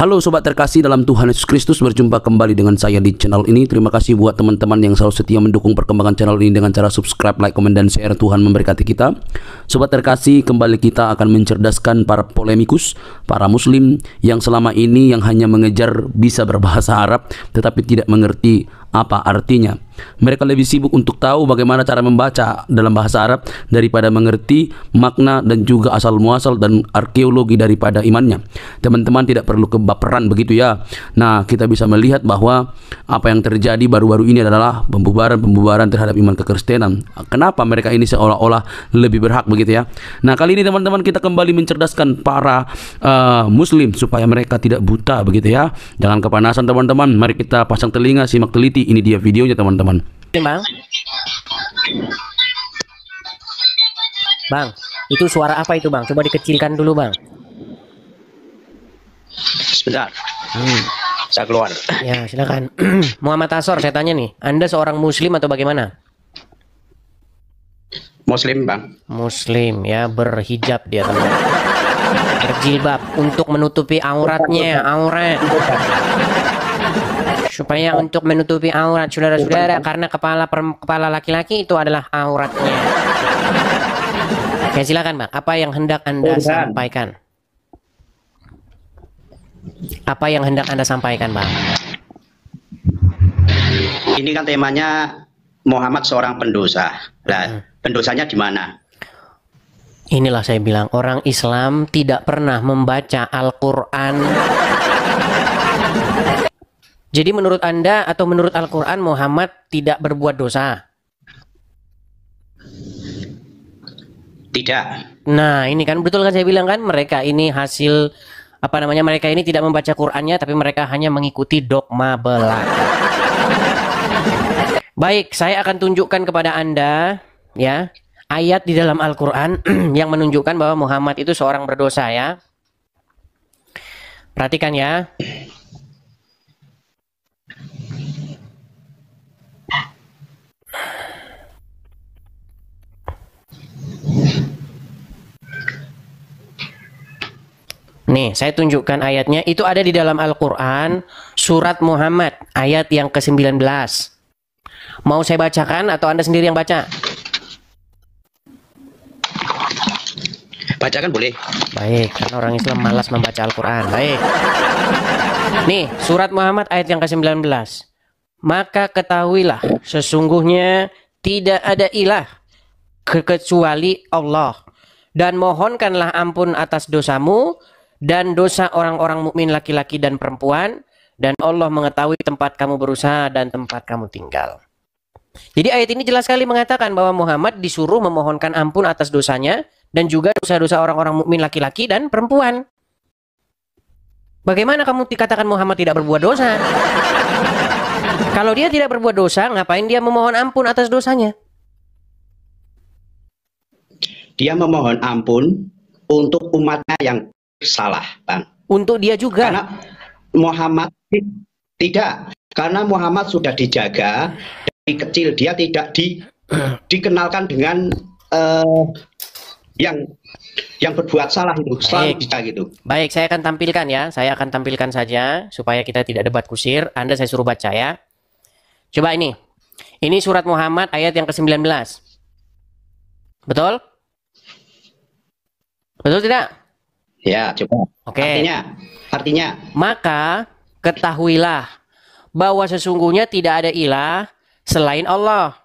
Halo sobat terkasih dalam Tuhan Yesus Kristus, berjumpa kembali dengan saya di channel ini. Terima kasih buat teman-teman yang selalu setia mendukung perkembangan channel ini dengan cara subscribe, like, komen, dan share. Tuhan memberkati kita. Sobat terkasih, kembali kita akan mencerdaskan para polemikus, para muslim yang selama ini yang hanya mengejar bisa berbahasa Arab tetapi tidak mengerti apa artinya. Mereka lebih sibuk untuk tahu bagaimana cara membaca dalam bahasa Arab daripada mengerti makna dan juga asal muasal dan arkeologi daripada imannya. Teman-teman tidak perlu kebaperan begitu ya. Nah, kita bisa melihat bahwa apa yang terjadi baru-baru ini adalah pembubaran terhadap iman kekristenan. Kenapa mereka ini seolah-olah lebih berhak begitu ya. Nah, kali ini teman-teman kita kembali mencerdaskan para muslim supaya mereka tidak buta begitu ya. Jangan kepanasan teman-teman. Mari kita pasang telinga, simak teliti. Ini dia videonya teman-teman. Bang, Bang, itu suara apa itu Bang? Coba dikecilkan dulu Bang. Sebentar, saya keluar. Ya silakan. Muhammad Asor, saya tanya nih, Anda seorang muslim atau bagaimana? Muslim Bang. Muslim ya, berhijab dia teman. Berjilbab untuk menutupi auratnya, aurat. Supaya untuk menutupi aurat saudara-saudara, karena kepala laki-laki itu adalah auratnya. Oke, silakan Bang. Apa yang hendak Anda sampaikan? Apa yang hendak Anda sampaikan, Bang? Ini kan temanya Muhammad seorang pendosa. Nah, pendosanya di mana? Inilah saya bilang, orang Islam tidak pernah membaca Al-Quran. Jadi menurut Anda atau menurut Al-Quran Muhammad tidak berbuat dosa? Tidak. Nah ini kan betul kan saya bilang kan, mereka ini hasil apa namanya, mereka ini tidak membaca Qurannya tapi mereka hanya mengikuti dogma belaka. Baik, saya akan tunjukkan kepada Anda ya ayat di dalam Al-Quran yang menunjukkan bahwa Muhammad itu seorang berdosa ya. Perhatikan ya. Nih, saya tunjukkan ayatnya. Itu ada di dalam Al-Quran, surat Muhammad, ayat yang ke-19. Mau saya bacakan atau Anda sendiri yang baca? Bacakan boleh. Baik, karena orang Islam malas membaca Al-Quran. Baik. Nih, surat Muhammad ayat yang ke-19. Maka ketahuilah, sesungguhnya tidak ada ilah kecuali Allah. Dan mohonkanlah ampun atas dosamu dan dosa orang-orang mukmin laki-laki dan perempuan, dan Allah mengetahui tempat kamu berusaha dan tempat kamu tinggal. Jadi ayat ini jelas sekali mengatakan bahwa Muhammad disuruh memohonkan ampun atas dosanya dan juga dosa-dosa orang-orang mukmin laki-laki dan perempuan. Bagaimana kamu dikatakan Muhammad tidak berbuat dosa? Kalau dia tidak berbuat dosa, ngapain dia memohon ampun atas dosanya? Dia memohon ampun untuk umatnya yang salah, Bang. Untuk dia juga. Karena Muhammad tidak, karena Muhammad sudah dijaga dari kecil, dia tidak dikenalkan dengan yang berbuat salah itu, selalu bisa gitu. Baik, saya akan tampilkan ya. Saya akan tampilkan saja supaya kita tidak debat kusir. Anda saya suruh baca ya. Coba ini. Ini surat Muhammad ayat yang ke-19. Betul? Betul tidak? Ya, coba. Oke. Artinya. Maka ketahuilah bahwa sesungguhnya tidak ada ilah selain Allah,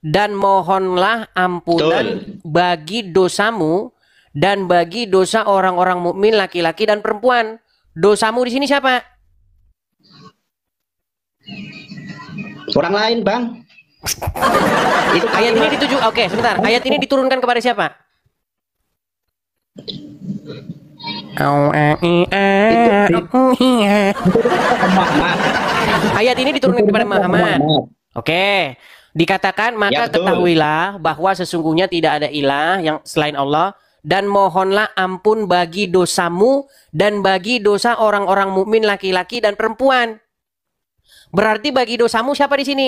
dan mohonlah ampunan bagi dosamu dan bagi dosa orang-orang mukmin laki-laki dan perempuan. Dosamu di sini siapa? Orang lain, Bang. Itu ayat ini dituju. Oke, sebentar. Ayat ini diturunkan kepada siapa? Ayat ini diturunkan kepada Muhammad. Oke, dikatakan maka ketahuilah bahwa sesungguhnya tidak ada ilah yang selain Allah, dan mohonlah ampun bagi dosamu dan bagi dosa orang-orang mukmin laki-laki dan perempuan. Berarti bagi dosamu siapa di sini?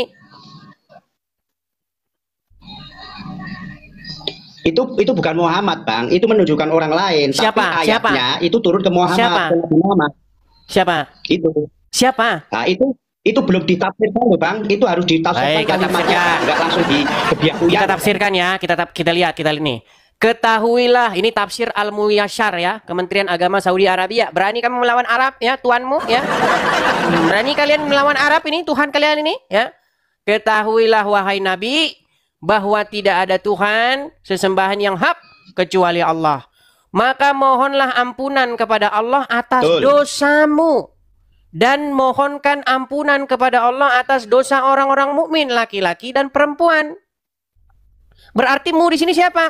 Itu bukan Muhammad, Bang. Itu menunjukkan orang lain. Siapa? Tapi ayatnya itu turun ke Muhammad. Siapa? Muhammad. Siapa? Itu. Siapa? Nah, itu belum ditafsirkan loh Bang. Itu harus ditafsirkan Baik, kita kalimatnya, tafsirkan. enggak langsung Kita ya. tafsirkan ya. Kita lihat nih. Ketahuilah, ini tafsir Al-Muyasyar ya, Kementerian Agama Saudi Arabia. Berani kamu melawan Arab ya, tuanmu ya? Berani kalian melawan Arab ini, Tuhan kalian ini ya? Ketahuilah wahai Nabi, bahwa tidak ada Tuhan sesembahan yang hak kecuali Allah. Maka mohonlah ampunan kepada Allah atas dosamu. Dan mohonkan ampunan kepada Allah atas dosa orang-orang mukmin, laki-laki dan perempuan. Berarti mu di sini siapa?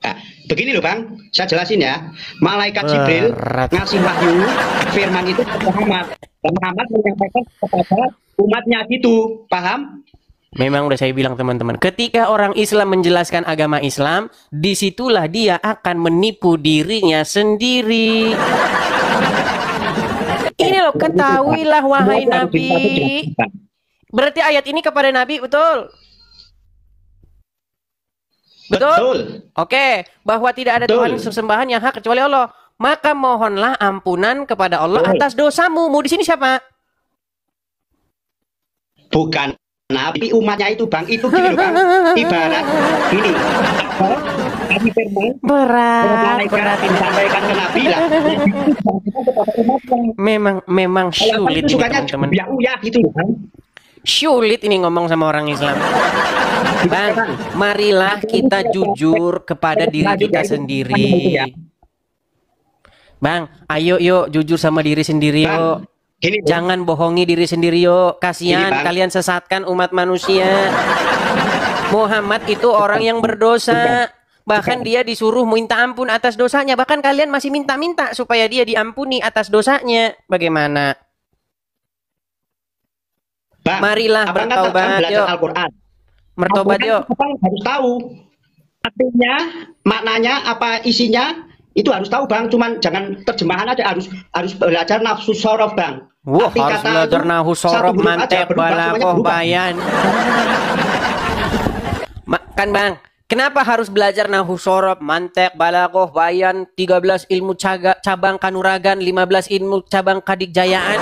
Nah, begini loh Bang, saya jelasin ya. Malaikat Jibril ngasih wahyu firman itu ke Muhammad. Dan Muhammad menyampaikan kepada umatnya gitu, paham? Memang udah saya bilang teman-teman, ketika orang Islam menjelaskan agama Islam, disitulah dia akan menipu dirinya sendiri. Ini loh, ketahuilah wahai Nabi. Berarti ayat ini kepada Nabi, betul? Betul? Oke, bahwa tidak ada Tuhan sesembahan yang hak kecuali Allah. Maka mohonlah ampunan kepada Allah atas dosamu. Mu di sini siapa? Bukan Nabi, umatnya itu Bang. Itu gini loh Bang. Ibarat gini. Nabi firman. Berat disampaikan ke Nabi lah. Memang sulit ini teman-teman. Ya gitu loh Bang. Sulit ini ngomong sama orang Islam. Bang, marilah kita jujur kepada diri kita sendiri. Bang, ayo yuk jujur sama diri sendiri yuk. Jangan bohongi diri sendiri yuk. Kasihan kalian sesatkan umat manusia. Muhammad itu orang yang berdosa. Bahkan dia disuruh minta ampun atas dosanya. Bahkan kalian masih minta-minta supaya dia diampuni atas dosanya. Bagaimana? Bang, marilah bertobat yuk. Al-Quran. Bertobat yuk. Harus tahu artinya, maknanya, apa isinya, itu harus tahu Bang. Cuman jangan terjemahan aja, harus belajar nafsu sorof Bang. Wah, harus belajar nafsu sorof, mantek, balakoh, bayan. Kan Bang, kenapa harus belajar nahwu sorof, mantek, balaghah, bayan, 13 ilmu cabang kanuragan, 15 ilmu cabang kadikjayaan?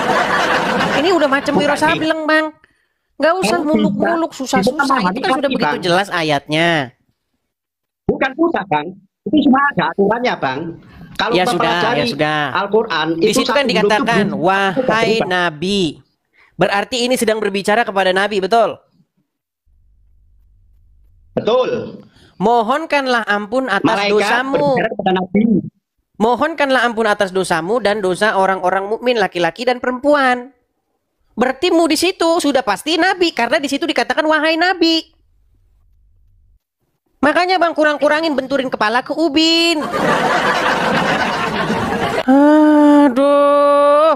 Ini udah macam Wiro Sableng Bang. Nggak usah muluk-muluk susah-susah. Itu kan sudah begitu jelas ayatnya. Bukan susah Bang. Itu cuma ada aturannya Bang. Kalau ya sudah. Al-Quran di situ kan dikatakan wahai Nabi. Berarti ini sedang berbicara kepada Nabi, betul? Betul. Mohonkanlah ampun atas dosamu. Mohonkanlah ampun atas dosamu dan dosa orang-orang mukmin laki-laki dan perempuan. Berarti mu di situ sudah pasti Nabi, karena di situ dikatakan wahai Nabi. Makanya Bang kurang-kurangin benturin kepala ke ubin. Aduh.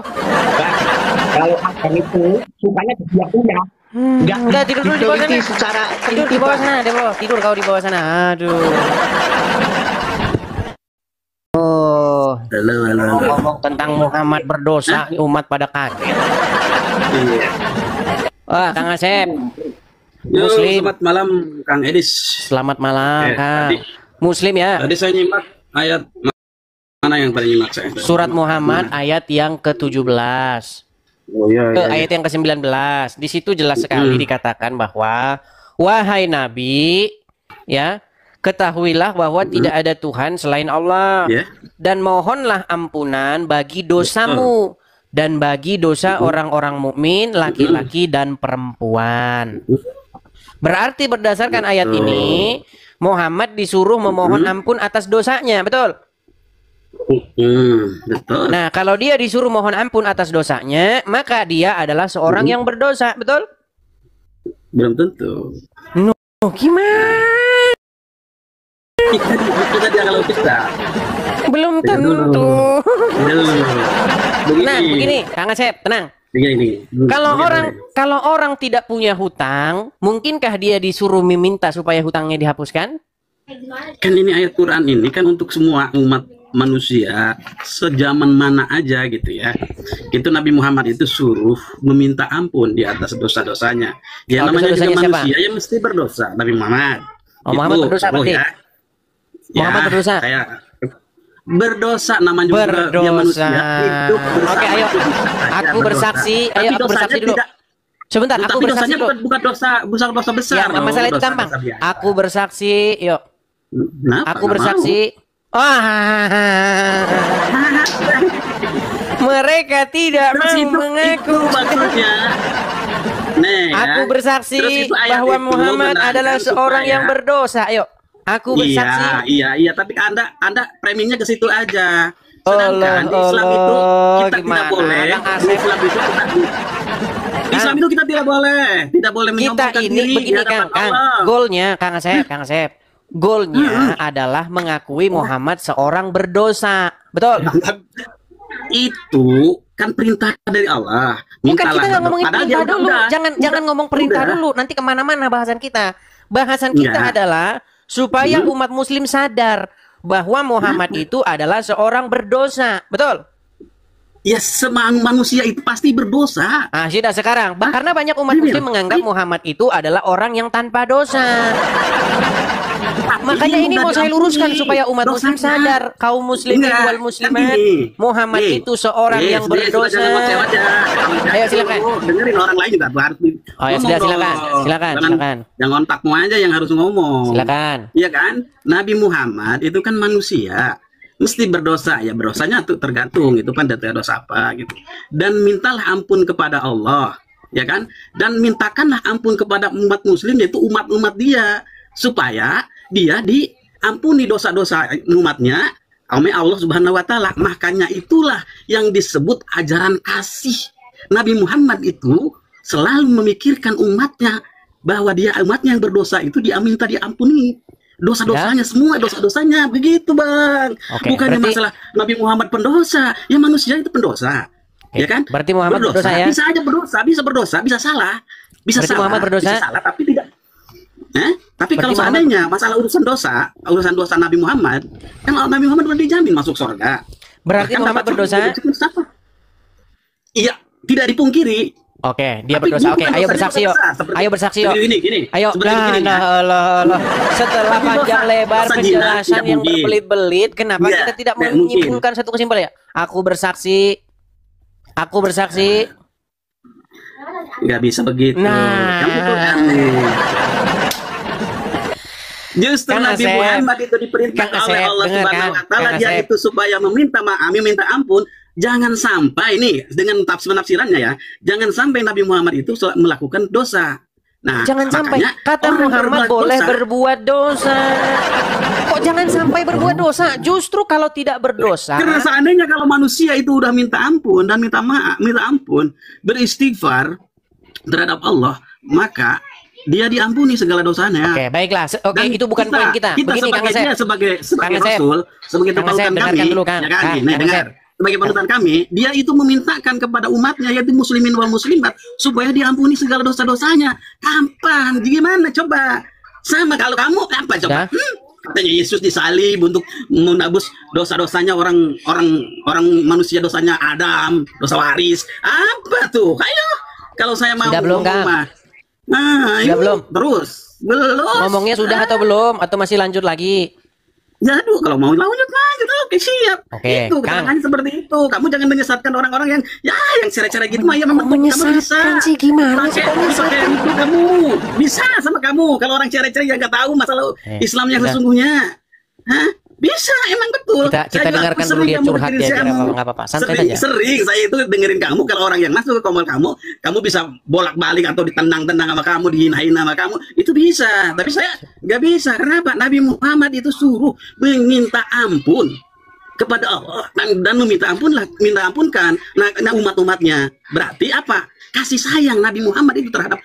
Kalau akan itu sukanya dia punya. Enggak tidur dulu di bawah sana. Secara tidur di bawah sana, tidur kau di bawah sana. Aduh. Ngomong tentang Muhammad berdosa, umat pada kaget. Wah, Kang Asep. Muslim. Selamat malam, Kang Edis. Selamat malam, Kang. Muslim ya. Tadi saya nyimak ayat mana yang tadi nyimak saya? Surat Muhammad ayat yang ke-17. Ayat yang ke-19. Di situ jelas sekali dikatakan bahwa wahai Nabi, ya, ketahuilah bahwa tidak ada Tuhan selain Allah, dan mohonlah ampunan bagi dosamu dan bagi dosa orang-orang mukmin laki-laki dan perempuan. Berarti berdasarkan ayat ini Muhammad disuruh memohon ampun atas dosanya, betul? Betul. Nah, kalau dia disuruh mohon ampun atas dosanya, maka dia adalah seorang yang berdosa, betul? Belum tentu. Gimana? Kita dia kalau bisa. Belum tentu. Nah, begini, Kang Asep, tenang. Kalau orang tidak punya hutang, mungkinkah dia disuruh meminta supaya hutangnya dihapuskan? Kan ini ayat Quran ini kan untuk semua umat manusia sejaman mana aja gitu ya. Itu Nabi Muhammad itu suruh meminta ampun di atas dosa-dosanya. Ya namanya juga manusia ya mesti berdosa. Nabi Muhammad. Muhammad berdosa berarti. Ya, Muhammad berdosa. berdosa, namanya juga dia Berdosa. manusia. Itu berdosa. Oke, ayo. Aku Berdosa. bersaksi. Tapi Ayo, aku dosanya bersaksi dulu. tidak- Sebentar, aku tapi bersaksi dosanya dulu. bukan dosa besar. Ya, loh, masalah itu dosa- gampang. dosa biasa. Aku bersaksi, yuk. Kenapa? Aku Nggak bersaksi. Wah, mereka tidak Terus mau itu mengaku. maksudnya. Nih, ya. Aku bersaksi Terus itu ayat bahwa itu Muhammad menerangkan adalah seorang supaya- yang berdosa. Ayo, aku bersaksi. Iya, tapi Anda premingnya ke situ aja. Sedangkan di Islam itu kita tidak gimana? boleh. Kang Di Asep. Islam itu Islam itu kita tidak boleh Kita menyombongkan ini diri begini di hadapan Kang, Allah. goalnya Kang Asep. Goalnya adalah mengakui Muhammad seorang berdosa. Betul? Itu kan perintah dari Allah. Bukan, Mintalah kita nggak ngomongin padahal perintah dia dulu. udah. Jangan ngomong perintah Udah. dulu. Nanti kemana-mana bahasan kita. Bahasan kita Iya. adalah supaya umat Muslim sadar bahwa Muhammad itu adalah seorang berdosa. Betul? Ya, semua manusia itu pasti berdosa. Ah, sudah sekarang. Karena banyak umat Ini Muslim menganggap Muhammad itu adalah orang yang tanpa dosa. Makanya ini mau saya luruskan supaya umat Muslim sadar, kaum muslimin Enggak, wal muslimat, kan gini. Muhammad Nih, itu seorang yang sudah berdosa. jangan wajah-wajah. Ayo, silakan. Dengerin orang lain juga harus Oh ya, sudah, silakan. Silakan. Jangan otakmu aja yang harus ngomong. Silakan. Iya kan? Nabi Muhammad itu kan manusia. Mesti berdosa, ya berdosanya tuh tergantung itu kan dari dosa apa gitu. Dan mintalah ampun kepada Allah, ya kan? Dan mintakanlah ampun kepada umat muslim, yaitu umat-umat dia, supaya dia diampuni dosa-dosa umatnya oleh Allah Subhanahu wa taala. Makanya itulah yang disebut ajaran kasih. Nabi Muhammad itu selalu memikirkan umatnya, bahwa dia umatnya yang berdosa itu dia minta diampuni dosa-dosanya, semua dosa-dosanya, begitu Bang. Oke, Bukannya berarti- masalah Nabi Muhammad pendosa, ya manusia itu pendosa. Oke, Ya kan? berarti Muhammad berdosa ya? Bisa aja berdosa, bisa salah. Bisa Berarti salah. Muhammad berdosa? Bisa salah, tapi tidak. Tapi Berarti kalau Muhammad- seandainya masalah urusan dosa Nabi Muhammad, kan Nabi Muhammad sudah dijamin masuk surga. Berarti Bahkan Muhammad dapat berdosa? surga. Iya, tidak dipungkiri. Oke, dia Tapi berdosa. dia Oke, bukan ayo dosa, bersaksi dia yuk. berdosa. Seperti- Ayo bersaksi yuk. Gini. Ayo, Seperti gini, ya. Allah. Setelah Tapi panjang dosa- lebar dosa zina penjelasan tidak yang mungkin. berbelit-belit, kenapa Iya, kita tidak tidak mungkin. menyimpulkan satu kesimpulan ya? Aku bersaksi. Nggak bisa begitu. Nah. Kamu tuh aneh. Justru Kang Nabi Asep. Muhammad itu diperintah Kang oleh Asep, Allah dengar, Subhanahu wa Kang. taala Kang dia Asep. itu supaya meminta maaf, meminta ampun. Jangan sampai nih dengan penafsirannya ya, jangan sampai Nabi Muhammad itu melakukan dosa. Nah, Jangan sampai makanya kata orang Muhammad berbuat boleh dosa, berbuat dosa. Kok jangan sampai berbuat dosa? Justru kalau tidak berdosa, karena seandainya kalau manusia itu udah minta ampun dan minta maaf, minta ampun, beristighfar terhadap Allah, maka dia diampuni segala dosanya. Oke, baiklah. Oke, Dan itu bukan poin kita. Begini, Kang sebagai Asep. dia sebagai Kang Asep. Rasul, sebagai Kang Asep, panutan dengarkan kami, dulu, Kang. ya kan? Kang, Nih, Kang dengar. Sebagai panutan kami, dia itu memintakan kepada umatnya yaitu muslimin wal muslimat supaya diampuni segala dosa-dosanya. Kapan? Gimana coba? Sama kalau kamu apa coba? Sudah. Katanya Yesus disalib untuk menebus dosa-dosanya orang manusia, dosanya Adam, dosa waris. Apa tuh? Ayo, kalau saya mau Sudah belum, ngomong Kang? mah. Nah, Sudah yuk, belum? Terus. Belum. Ngomongnya sudah atau belum? Atau masih lanjut lagi? Ya, aduh, kalau mau lanjut, oke siap. Oke, Itu Kang. keterangannya seperti itu. Kamu jangan menyesatkan orang-orang yang cerai-cerai gitu mah ya memang kamu bisa. menyesatkan sih gimana sih, kok Pakai itu kamu bisa sama kamu. Kalau orang cerai-cerai yang nggak tahu masalah Islam yang udah. sesungguhnya, hah? Bisa, emang betul. Kita Saya juga dengarkan sering dulu dia kamu curhat dengerin dia, saya, nggak apa-apa, santai sering, aja. Sering saya itu dengerin kamu. Kalau orang yang masuk ke komol kamu bisa bolak-balik atau ditendang-tendang sama kamu, dihina-hina sama kamu, itu bisa. Tapi saya nggak bisa. Kenapa? Nabi Muhammad itu suruh meminta ampun kepada Allah dan minta ampunkan umat-umatnya. Berarti apa? Kasih sayang Nabi Muhammad itu terhadap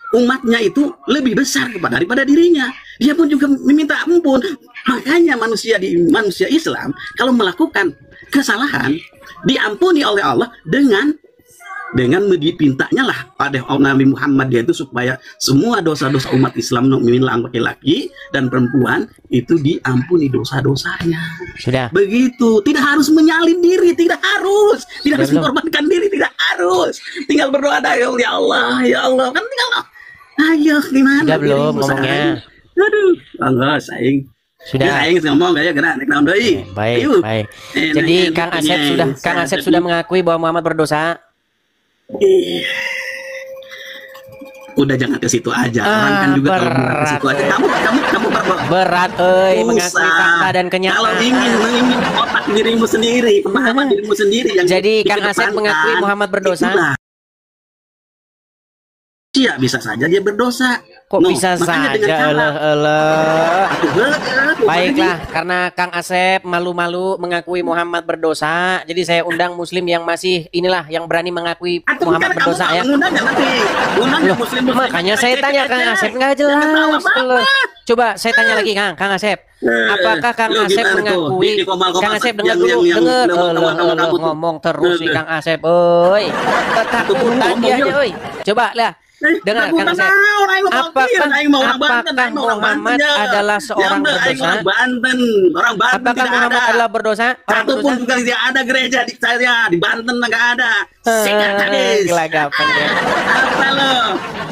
umatnya itu lebih besar daripada dirinya. Dia pun juga meminta ampun. Makanya manusia Islam kalau melakukan kesalahan diampuni oleh Allah dengan dipintanya lah pada Nabi Muhammad dia itu supaya semua dosa-dosa umat Islam mukmin laki-laki dan perempuan itu diampuni dosa-dosanya. Sudah. Begitu, tidak harus menyalin diri, tidak harus Sudah belum? mengorbankan diri, tidak harus. Tinggal berdoa dah, ya Allah, kan tinggal. Ayo gimana? Sudah belum dirimu, ngomongnya? sayang? Aduh, Allah sayang. Sudah. Aing ngomong gaya gerak nek naon deui. Baik, Ayo. baik. Jadi Kang Asep sudah mengakui bahwa Muhammad berdosa. Udah jangan ke situ aja. Orang kan juga kalau bilang ke situ aja. Kamu berat mengakui fakta dan kenyataan. Kalau ingin otak dirimu sendiri, pemahaman dirimu sendiri yang jadi Kang Asep mengakui Muhammad berdosa. Iya, bisa saja dia berdosa. Kok bisa saja? Baiklah, karena Kang Asep malu-malu mengakui Muhammad berdosa, jadi saya undang Muslim yang masih yang berani mengakui Muhammad berdosa ya. Loh, makanya saya tanya Kang Asep, nggak jelas. Coba saya tanya lagi Kang Asep, apakah Kang Asep mengakui? Kang Asep dengar dulu, ngomong terus nih Kang Asep, ketakutan dia, coba lah. Dengar Kang Asep, apakah Muhammad adalah seorang berdosa? Apakah Muhammad adalah berdosa? Satu pun juga tidak ada gereja di saya di Banten, nggak ada. Gelagapan ya. Apa lo?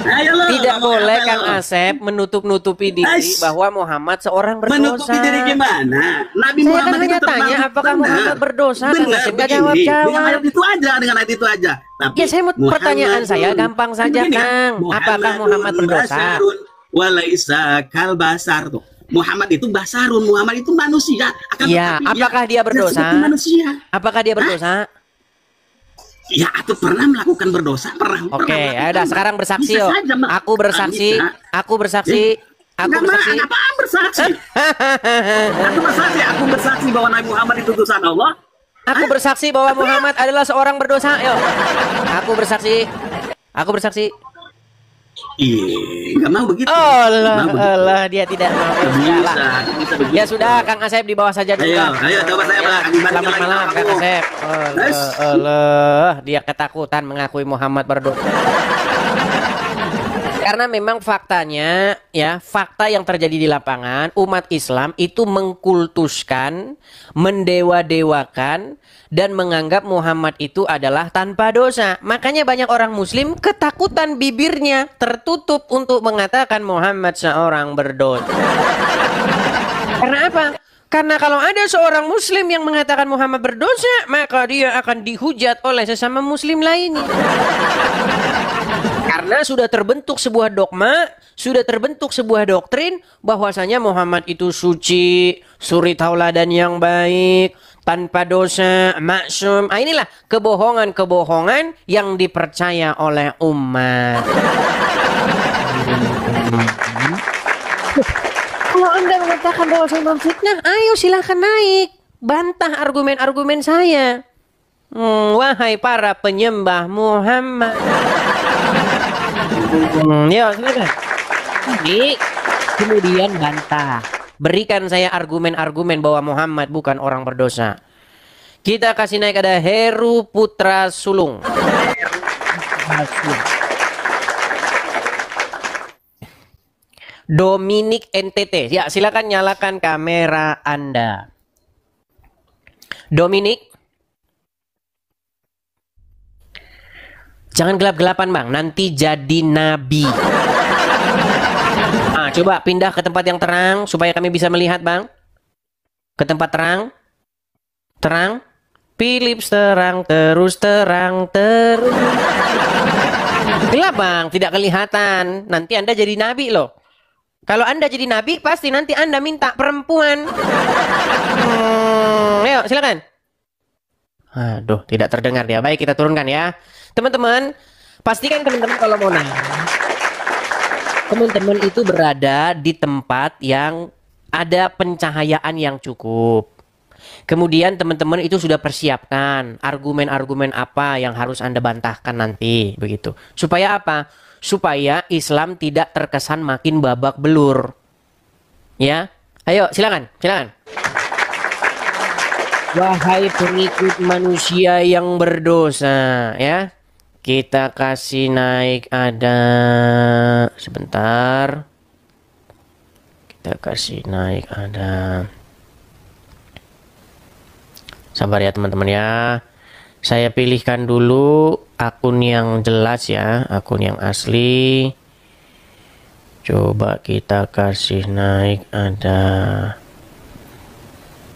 Ayo lo. Tidak boleh Kang Asep menutup-nutupi diri bahwa Muhammad seorang berdosa. Menutupi diri gimana? Nabi saya Muhammad kan hanya tanya apakah Muhammad berdosa. Kang Asep nggak jawab. Dengan ayat itu aja. Tapi ya saya mau pertanyaan saya gampang saja Kang. Apakah Muhammad berdosa? Walaisa kal basar tuh. Muhammad itu basarun, Muhammad itu manusia. Ya, apakah dia berdosa? Apakah dia berdosa? Ya, atau pernah melakukan berdosa, pernah. Oke, ya udah sekarang bersaksi yo. Aku bersaksi. Aku bersaksi bersaksi. Aku bersaksi bahwa Nabi Muhammad itu utusan Allah. Aku bersaksi bahwa Muhammad adalah seorang berdosa. Yo. Aku bersaksi. Nggak mau begitu. Allah, dia tidak mau. Ya sudah, Kang Asep di bawah saja dulu. Ayo, coba saya selamat malam, Kang Asep. Allah, dia ketakutan mengakui Muhammad berdosa. Karena memang faktanya, fakta yang terjadi di lapangan, umat Islam itu mengkultuskan, mendewa-dewakan, dan menganggap Muhammad itu adalah tanpa dosa. Makanya banyak orang Muslim ketakutan bibirnya tertutup untuk mengatakan Muhammad seorang berdosa. Karena apa? Karena kalau ada seorang Muslim yang mengatakan Muhammad berdosa, maka dia akan dihujat oleh sesama Muslim lainnya. Karena sudah terbentuk sebuah dogma, sudah terbentuk sebuah doktrin bahwasanya Muhammad itu suci, suri tauladan yang baik, tanpa dosa, maksum. Inilah kebohongan-kebohongan yang dipercaya oleh umat. Kalau Anda mengatakan bahwa saya memfitnah, ayo silahkan naik, bantah argumen-argumen saya. Wahai para penyembah Muhammad. Ya, silakan. Jadi, kemudian bantah. Berikan saya argumen-argumen bahwa Muhammad bukan orang berdosa. Kita kasih naik ada Heru Putra Sulung. Dominic NTT. Ya, silakan nyalakan kamera Anda. Dominic. Jangan gelap-gelapan Bang, nanti jadi nabi. Coba pindah ke tempat yang terang supaya kami bisa melihat Bang. Ke tempat terang. Terang. Philips terang terus. Gelap Bang, tidak kelihatan. Nanti Anda jadi nabi loh. Kalau Anda jadi nabi pasti nanti Anda minta perempuan. Ayo silakan. Aduh, tidak terdengar dia. Baik, kita turunkan ya. Teman-teman, pastikan teman-teman kalau mau nanya, teman-teman itu berada di tempat yang ada pencahayaan yang cukup. Kemudian teman-teman itu sudah persiapkan argumen-argumen apa yang harus Anda bantahkan nanti, begitu. Supaya apa? Supaya Islam tidak terkesan makin babak belur. Ya, ayo silakan. Wahai pengikut manusia yang berdosa, ya. Kita kasih naik ada sebentar. Kita kasih naik ada. Sabar ya teman-teman ya. Saya pilihkan dulu akun yang jelas ya, akun yang asli. Coba kita kasih naik ada.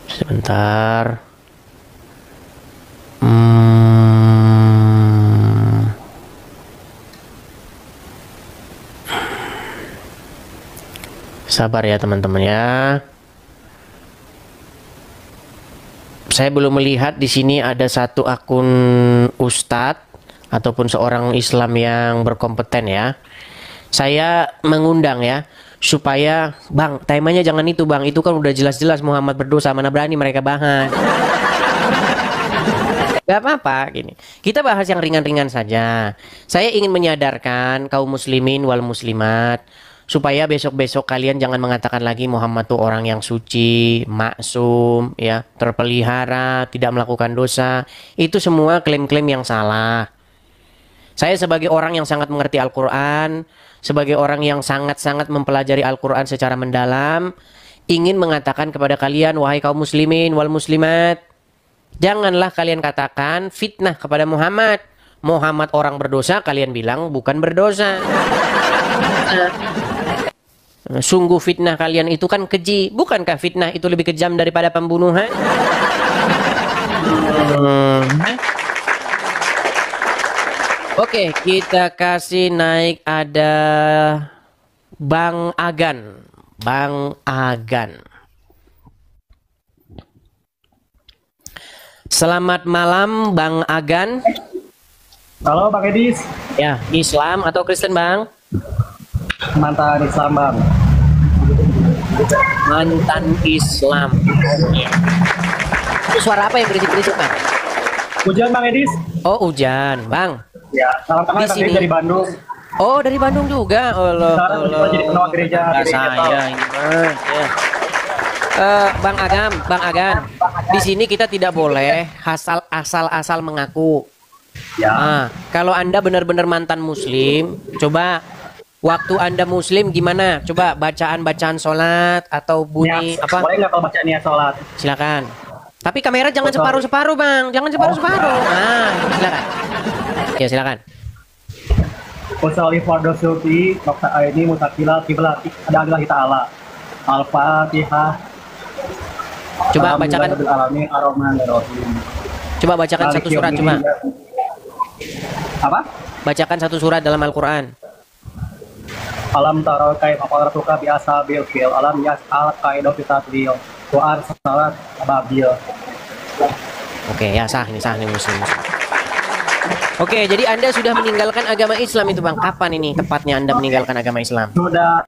Sebentar. Sabar ya teman-teman ya. Saya belum melihat di sini ada satu akun ustadz ataupun seorang Islam yang berkompeten ya. Saya mengundang ya supaya bang, temanya jangan itu bang, itu kan udah jelas-jelas Muhammad berdosa, mana berani mereka bahas. Gak apa-apa gini. Kita bahas yang ringan-ringan saja. Saya ingin menyadarkan kaum muslimin wal muslimat supaya besok-besok kalian jangan mengatakan lagi Muhammad tuh orang yang suci, maksum, ya, terpelihara, tidak melakukan dosa. Itu semua klaim-klaim yang salah. Saya sebagai orang yang sangat mengerti Al-Quran, sebagai orang yang sangat-sangat mempelajari Al-Quran secara mendalam, ingin mengatakan kepada kalian, wahai kaum muslimin wal muslimat, janganlah kalian katakan fitnah kepada Muhammad. Muhammad orang berdosa, kalian bilang bukan berdosa. Sungguh fitnah kalian itu kan keji. Bukankah fitnah itu lebih kejam daripada pembunuhan? Oke, kita kasih naik ada Bang Agan. Bang Agan. Selamat malam Bang Agan. Halo Bang Edis. Ya, Islam atau Kristen Bang? Mantan Islam Bang. Mantan Islam. Itu suara apa yang berisik-berisik Bang? Hujan Bang Edis? Oh hujan Bang. Ya, salam kenal Bang Edis dari Bandung. Oh dari Bandung juga. Allah. Sekarang kita jadi penawa gereja. Saya ini Bang. Ya. Bang Agan, di sini kita tidak boleh asal mengaku. Ya. Nah, kalau Anda benar-benar mantan Muslim, coba waktu Anda Muslim gimana? Coba bacaan sholat atau bunyi niat. apa? Boleh nggak kalau baca niat sholat? Silakan. Tapi kamera jangan separuh-separuh Bang, jangan separuh-separuh. Nah, silakan. Ya silakan. Usolli fardu sufi, waktu ini mutakila kiblat ada Allah Ta'ala. Al-Fatihah. Coba bacakan. Coba bacakan satu surat coba. Apa? Bacakan satu surat dalam Al-Qur'an. Alam taro kaifa qaratuka bi asabil fil alam yas'al qaidu fi tadlil wa arsalat ababil. Oke, ya sah nih muslim. Oke, jadi Anda sudah meninggalkan agama Islam itu Bang. Kapan ini tepatnya Anda meninggalkan agama Islam? Sudah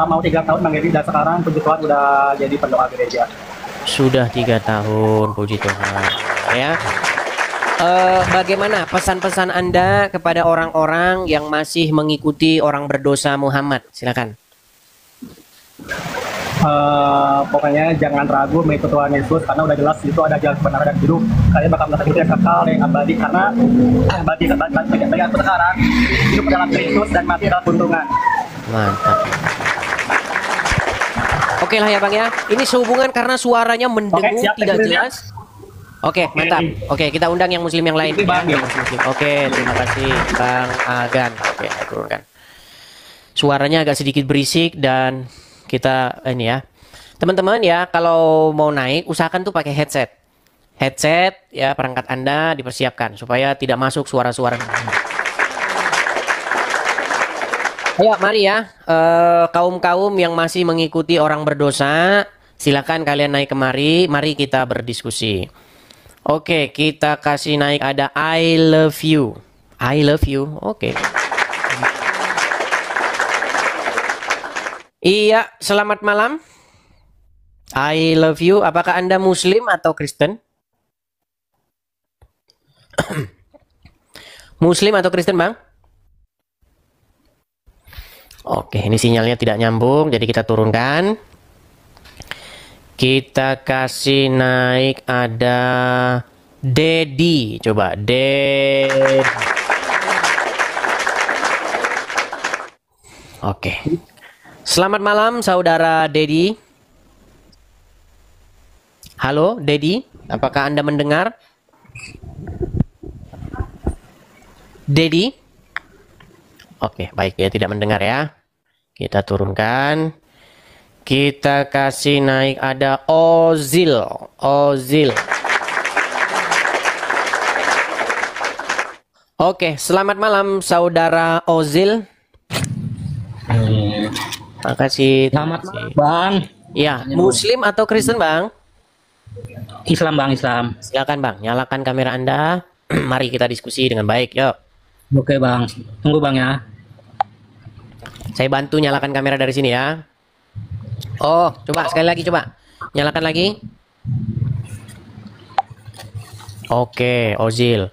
mau 3 tahun Bang Edi, dan sekarang puji Tuhan udah jadi pendoa gereja. Sudah 3 tahun, puji Tuhan. Ya. Bagaimana pesan-pesan Anda kepada orang-orang yang masih mengikuti orang berdosa Muhammad? Silakan. Pokoknya jangan ragu mengikuti Tuhan Yesus karena udah jelas itu ada jalan kebenaran dan hidup. Kalian bakal mendapatkan hidup yang kekal yang abadi karena abadi bagi aku sekarang hidup dalam Kristus dan mati adalah keuntungan. Mantap. Oke lah ya Bang ya. Ini sehubungan karena suaranya mendengung tidak jelas. Oke, mantap. Oke, kita undang yang muslim yang lain. Ya, muslim. Oke, terima kasih Bang Agan. Oke, saya turunkan. Suaranya agak sedikit berisik dan kita ini ya. Teman-teman ya, kalau mau naik usahakan tuh pakai headset. Headset ya, perangkat Anda dipersiapkan supaya tidak masuk suara-suara. Ayo, mari ya. Kaum-kaum yang masih mengikuti orang berdosa, silakan kalian naik kemari. Mari kita berdiskusi. Oke, kita kasih naik ada I love you. I love you. Oke. Iya, selamat malam. I love you. Apakah Anda Muslim atau Kristen? Muslim atau Kristen, Bang? Oke, ini sinyalnya tidak nyambung, jadi kita turunkan. Kita kasih naik ada Dedi. Coba, Dedi. Oke. Selamat malam, saudara Dedi. Halo, Dedi. Apakah Anda mendengar? Dedi? Oke, baik ya, tidak mendengar ya. Kita turunkan. Kita kasih naik ada Ozil. Ozil. Oke, selamat malam saudara Ozil. Makasih. Selamat malam, Bang. Ya, Muslim atau Kristen, Bang? Islam, Bang, Islam. Silakan, Bang. Nyalakan kamera Anda. Mari kita diskusi dengan baik, yuk. Oke, Bang. Tunggu, Bang, ya. Saya bantu nyalakan kamera dari sini ya. Oh, coba sekali lagi, coba. Nyalakan lagi. Oke, Ozil.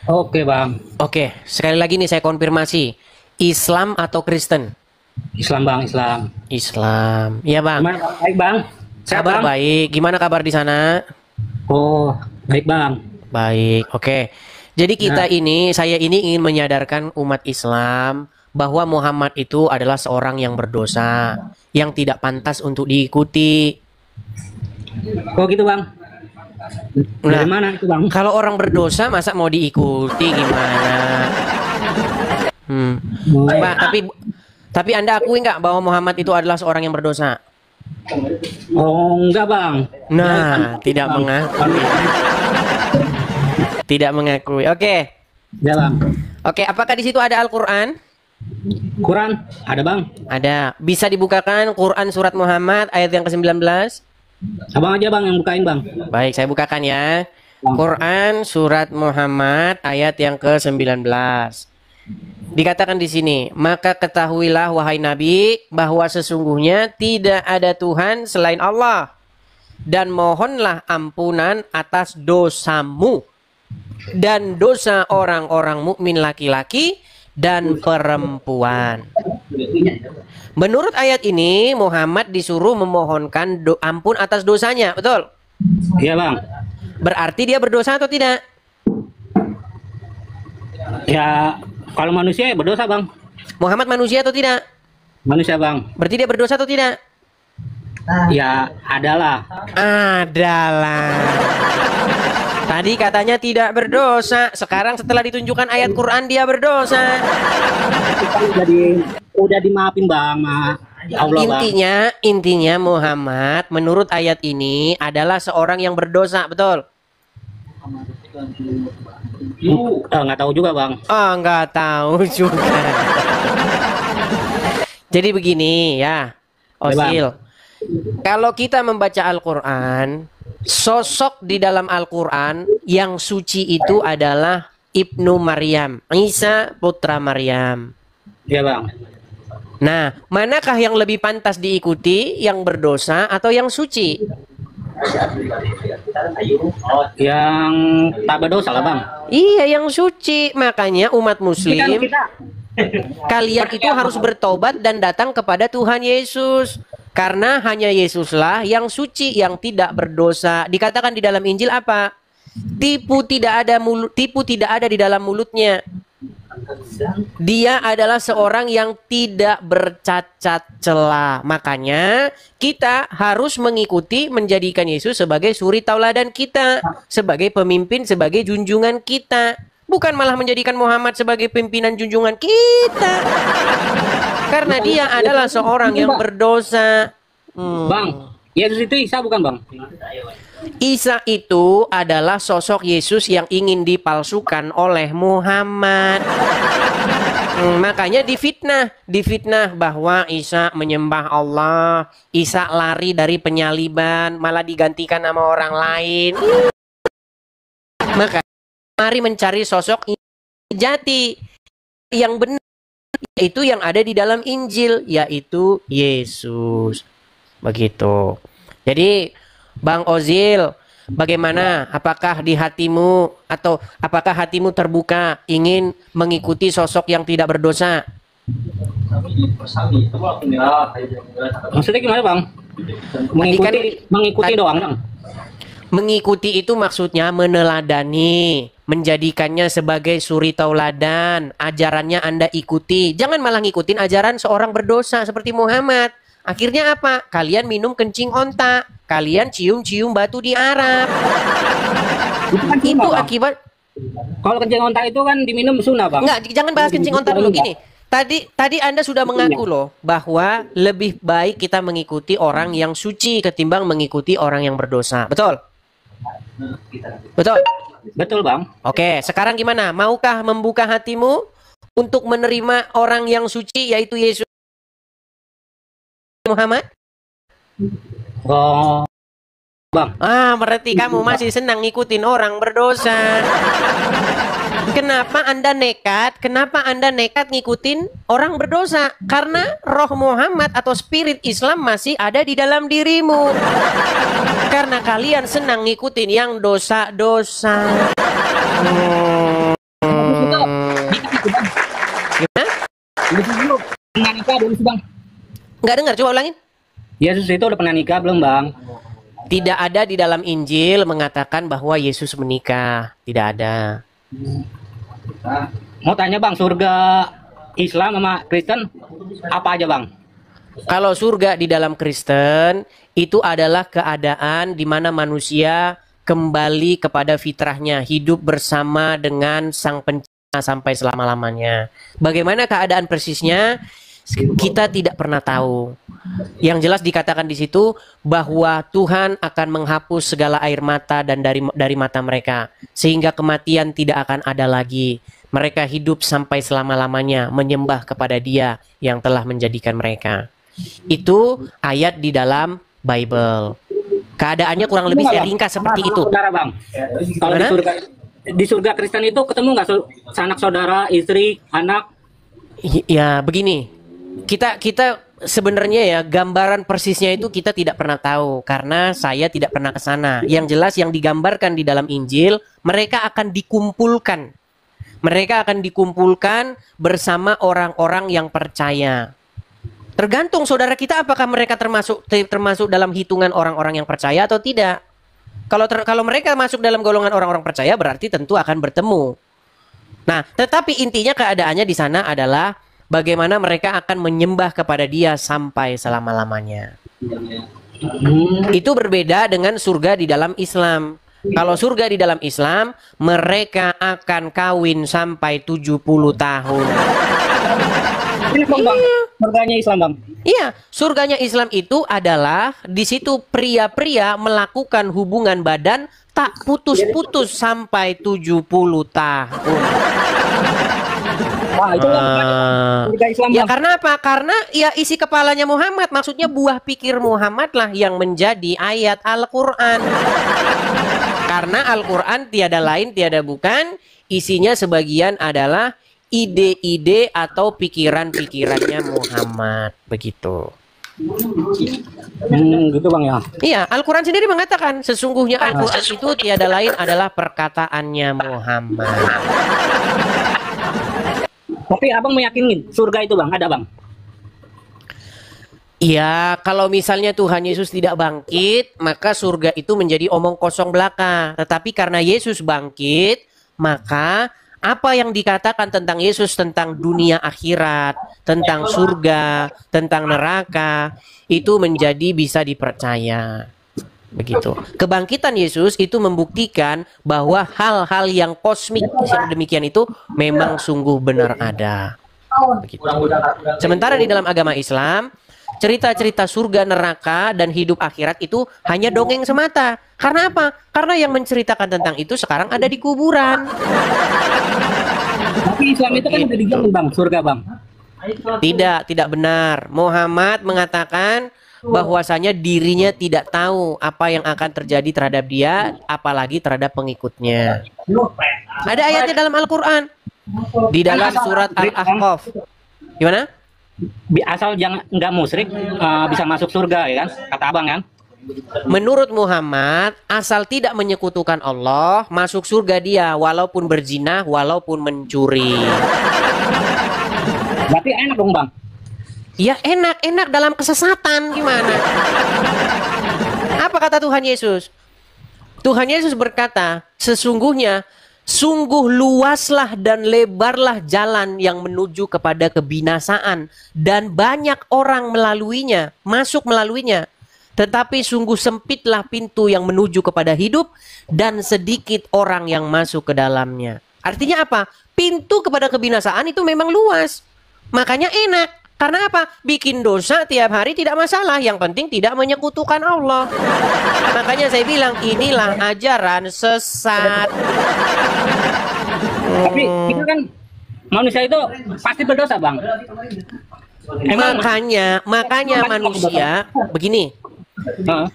Oke, Bang. Oke, sekali lagi nih saya konfirmasi. Islam atau Kristen? Islam, Bang, Islam. Islam. Iya, Bang. Gimana, Bang? Baik, Bang. Sehat, Kabar Bang? baik. Gimana kabar di sana? Oh, baik, Bang. Baik. Oke. Jadi saya ini ingin menyadarkan umat Islam bahwa Muhammad itu adalah seorang yang berdosa, yang tidak pantas untuk diikuti. Oh, gitu, Bang. Dari mana itu, Bang? Kalau orang berdosa masa mau diikuti gimana? Pak, tapi Anda akui nggak bahwa Muhammad itu adalah seorang yang berdosa? Oh, enggak, Bang. Nah, tidak mengakui. Tidak mengakui. Oke. Ya, Bang. Oke, apakah di situ ada Al-Qur'an? Quran ada, Bang. Ada. Bisa dibukakan Quran surat Muhammad ayat yang ke-19? Abang aja, Bang, yang bukain, Bang. Baik, saya bukakan ya. Quran surat Muhammad ayat yang ke-19. Dikatakan di sini, maka ketahuilah wahai Nabi bahwa sesungguhnya tidak ada Tuhan selain Allah, dan mohonlah ampunan atas dosamu dan dosa orang-orang mukmin laki-laki dan perempuan. Menurut ayat ini Muhammad disuruh memohonkan ampun atas dosanya, betul? Iya, Bang. Berarti dia berdosa atau tidak? Ya, kalau manusia ya berdosa, Bang. Muhammad manusia atau tidak? Manusia, Bang. Berarti dia berdosa atau tidak? Ya, adalah. Adalah. Tadi katanya tidak berdosa, sekarang setelah ditunjukkan ayat Quran dia berdosa. Udah dimaafin, Bang, sama Allah, Bang. Intinya Muhammad menurut ayat ini adalah seorang yang berdosa, betul? Nggak tahu juga, Bang. Oh, nggak tahu juga. Jadi begini ya, Ozil. Kalau kita membaca Al-Quran, sosok di dalam Al-Quran yang suci itu adalah Ibnu Maryam, Isa putra Maryam. Iya, Bang. Nah, manakah yang lebih pantas diikuti, yang berdosa atau yang suci? Yang tak berdosa lah, Bang. Iya, yang suci. Makanya umat Muslim, kalian itu harus bertobat dan datang kepada Tuhan Yesus. Karena hanya Yesuslah yang suci, yang tidak berdosa. Dikatakan di dalam Injil apa? Tipu tidak ada di dalam mulutnya. Dia adalah seorang yang tidak bercacat celah. Makanya kita harus mengikuti, menjadikan Yesus sebagai suri tauladan kita, sebagai pemimpin, sebagai junjungan kita. Bukan malah menjadikan Muhammad sebagai pimpinan junjungan kita. Karena dia adalah seorang yang berdosa. Bang, Yesus itu Isa bukan, Bang? Isa itu adalah sosok Yesus yang ingin dipalsukan oleh Muhammad. Makanya difitnah bahwa Isa menyembah Allah, Isa lari dari penyaliban, malah digantikan sama orang lain. Maka mari mencari sosok jati yang benar, yaitu yang ada di dalam Injil, yaitu Yesus. Begitu. Jadi Bang Ozil, bagaimana? Apakah di hatimu atau apakah hatimu terbuka ingin mengikuti sosok yang tidak berdosa? Maksudnya gimana, Bang? Mengikuti doang, Bang. Mengikuti itu maksudnya meneladani, menjadikannya sebagai suri tauladan, ajarannya Anda ikuti. Jangan malah ngikutin ajaran seorang berdosa seperti Muhammad. Akhirnya apa? Kalian minum kencing onta, kalian cium-cium batu di Arab. Itu akibat. Kalau kencing onta itu kan diminum sunnah, Bang. Enggak, jangan bahas kencing onta dulu gini. tadi Anda sudah mengaku loh bahwa lebih baik kita mengikuti orang yang suci ketimbang mengikuti orang yang berdosa. Betul? Betul? Betul, Bang. Oke, sekarang gimana? Maukah membuka hatimu untuk menerima orang yang suci yaitu Yesus Muhammad? Oh, Bang. Berarti kamu masih senang ngikutin orang berdosa. Kenapa Anda nekat? Kenapa Anda nekat ngikutin orang berdosa? Karena roh Muhammad atau spirit Islam masih ada di dalam dirimu. Karena kalian senang ngikutin yang dosa-dosa. Gimana? Pernah nikah belum sih, Bang? Nggak dengar, coba ulangin. Yesus itu udah pernah nikah belum, Bang? Tidak ada di dalam Injil mengatakan bahwa Yesus menikah. Tidak ada. Mau tanya, Bang, surga Islam sama Kristen apa aja, Bang? Kalau surga di dalam Kristen itu adalah keadaan di mana manusia kembali kepada fitrahnya, hidup bersama dengan Sang Pencipta sampai selama-lamanya. Bagaimana keadaan persisnya? Kita tidak pernah tahu. Yang jelas dikatakan di situ bahwa Tuhan akan menghapus segala air mata dan dari mata mereka, sehingga kematian tidak akan ada lagi. Mereka hidup sampai selama-lamanya menyembah kepada Dia yang telah menjadikan mereka. Itu ayat di dalam Bible. Keadaannya kurang lebih saya ringkas seperti itu. Saudara, Bang. Kalau di surga Kristen itu ketemu nggak sanak saudara, istri, anak? Ya begini, kita sebenarnya ya gambaran persisnya itu kita tidak pernah tahu karena saya tidak pernah ke sana. Yang jelas yang digambarkan di dalam Injil, mereka akan dikumpulkan. Mereka akan dikumpulkan bersama orang-orang yang percaya. Tergantung saudara kita apakah mereka termasuk dalam hitungan orang-orang yang percaya atau tidak. Kalau mereka masuk dalam golongan orang-orang percaya berarti tentu akan bertemu. Nah, tetapi intinya keadaannya di sana adalah bagaimana mereka akan menyembah kepada Dia sampai selama-lamanya. Itu berbeda dengan surga di dalam Islam. Kalau surga di dalam Islam, mereka akan kawin sampai 70 tahun. Ini Bang, surganya Islam, Bang. Iya, surganya Islam itu adalah di situ pria-pria melakukan hubungan badan tak putus-putus sampai 70 tahun. Wah, itu surga Islam, ya Bang. karena apa? Karena ya isi kepalanya Muhammad, maksudnya buah pikir Muhammad lah yang menjadi ayat Al-Quran. Karena Al-Quran tiada lain tiada bukan, isinya sebagian adalah ide-ide atau pikiran-pikirannya Muhammad, begitu. Gitu, Bang, ya. Iya, Al-Quran sendiri mengatakan sesungguhnya Al-Quran itu tiada lain adalah perkataannya Muhammad. Tapi Abang meyakini surga itu, Bang, ada, Bang? Iya, kalau misalnya Tuhan Yesus tidak bangkit, maka surga itu menjadi omong kosong belaka. Tetapi karena Yesus bangkit, maka apa yang dikatakan tentang Yesus, tentang dunia akhirat, tentang surga, tentang neraka, itu menjadi bisa dipercaya. Begitu. Kebangkitan Yesus itu membuktikan bahwa hal-hal yang kosmik yang demikian itu memang sungguh benar ada. Begitu. Sementara di dalam agama Islam, cerita-cerita surga, neraka, dan hidup akhirat itu hanya dongeng semata. Karena apa? Karena yang menceritakan tentang itu sekarang ada di kuburan. Tapi Islam itu kan udah dijamin, Bang, surga, Bang. Tidak benar. Muhammad mengatakan bahwasanya dirinya tidak tahu apa yang akan terjadi terhadap dia, apalagi terhadap pengikutnya. Ada ayatnya dalam Al-Quran. Di dalam surat Al-Ahqaf. Gimana? Asal jangan nggak musyrik bisa masuk surga, ya kan? Kata Abang, kan? Menurut Muhammad, asal tidak menyekutukan Allah, masuk surga dia walaupun berzina, walaupun mencuri. Berarti enak dong, Bang. Ya enak dalam kesesatan gimana? Apa kata Tuhan Yesus? Tuhan Yesus berkata, sesungguhnya sungguh luaslah dan lebarlah jalan yang menuju kepada kebinasaan dan banyak orang melaluinya, masuk melaluinya. Tetapi sungguh sempitlah pintu yang menuju kepada hidup dan sedikit orang yang masuk ke dalamnya. Artinya apa? Pintu kepada kebinasaan itu memang luas. Makanya enak. Karena apa? Bikin dosa tiap hari tidak masalah. Yang penting tidak menyekutukan Allah. Makanya saya bilang inilah ajaran sesat. Tapi itu kan manusia itu pasti berdosa, Bang. Makanya manusia begini.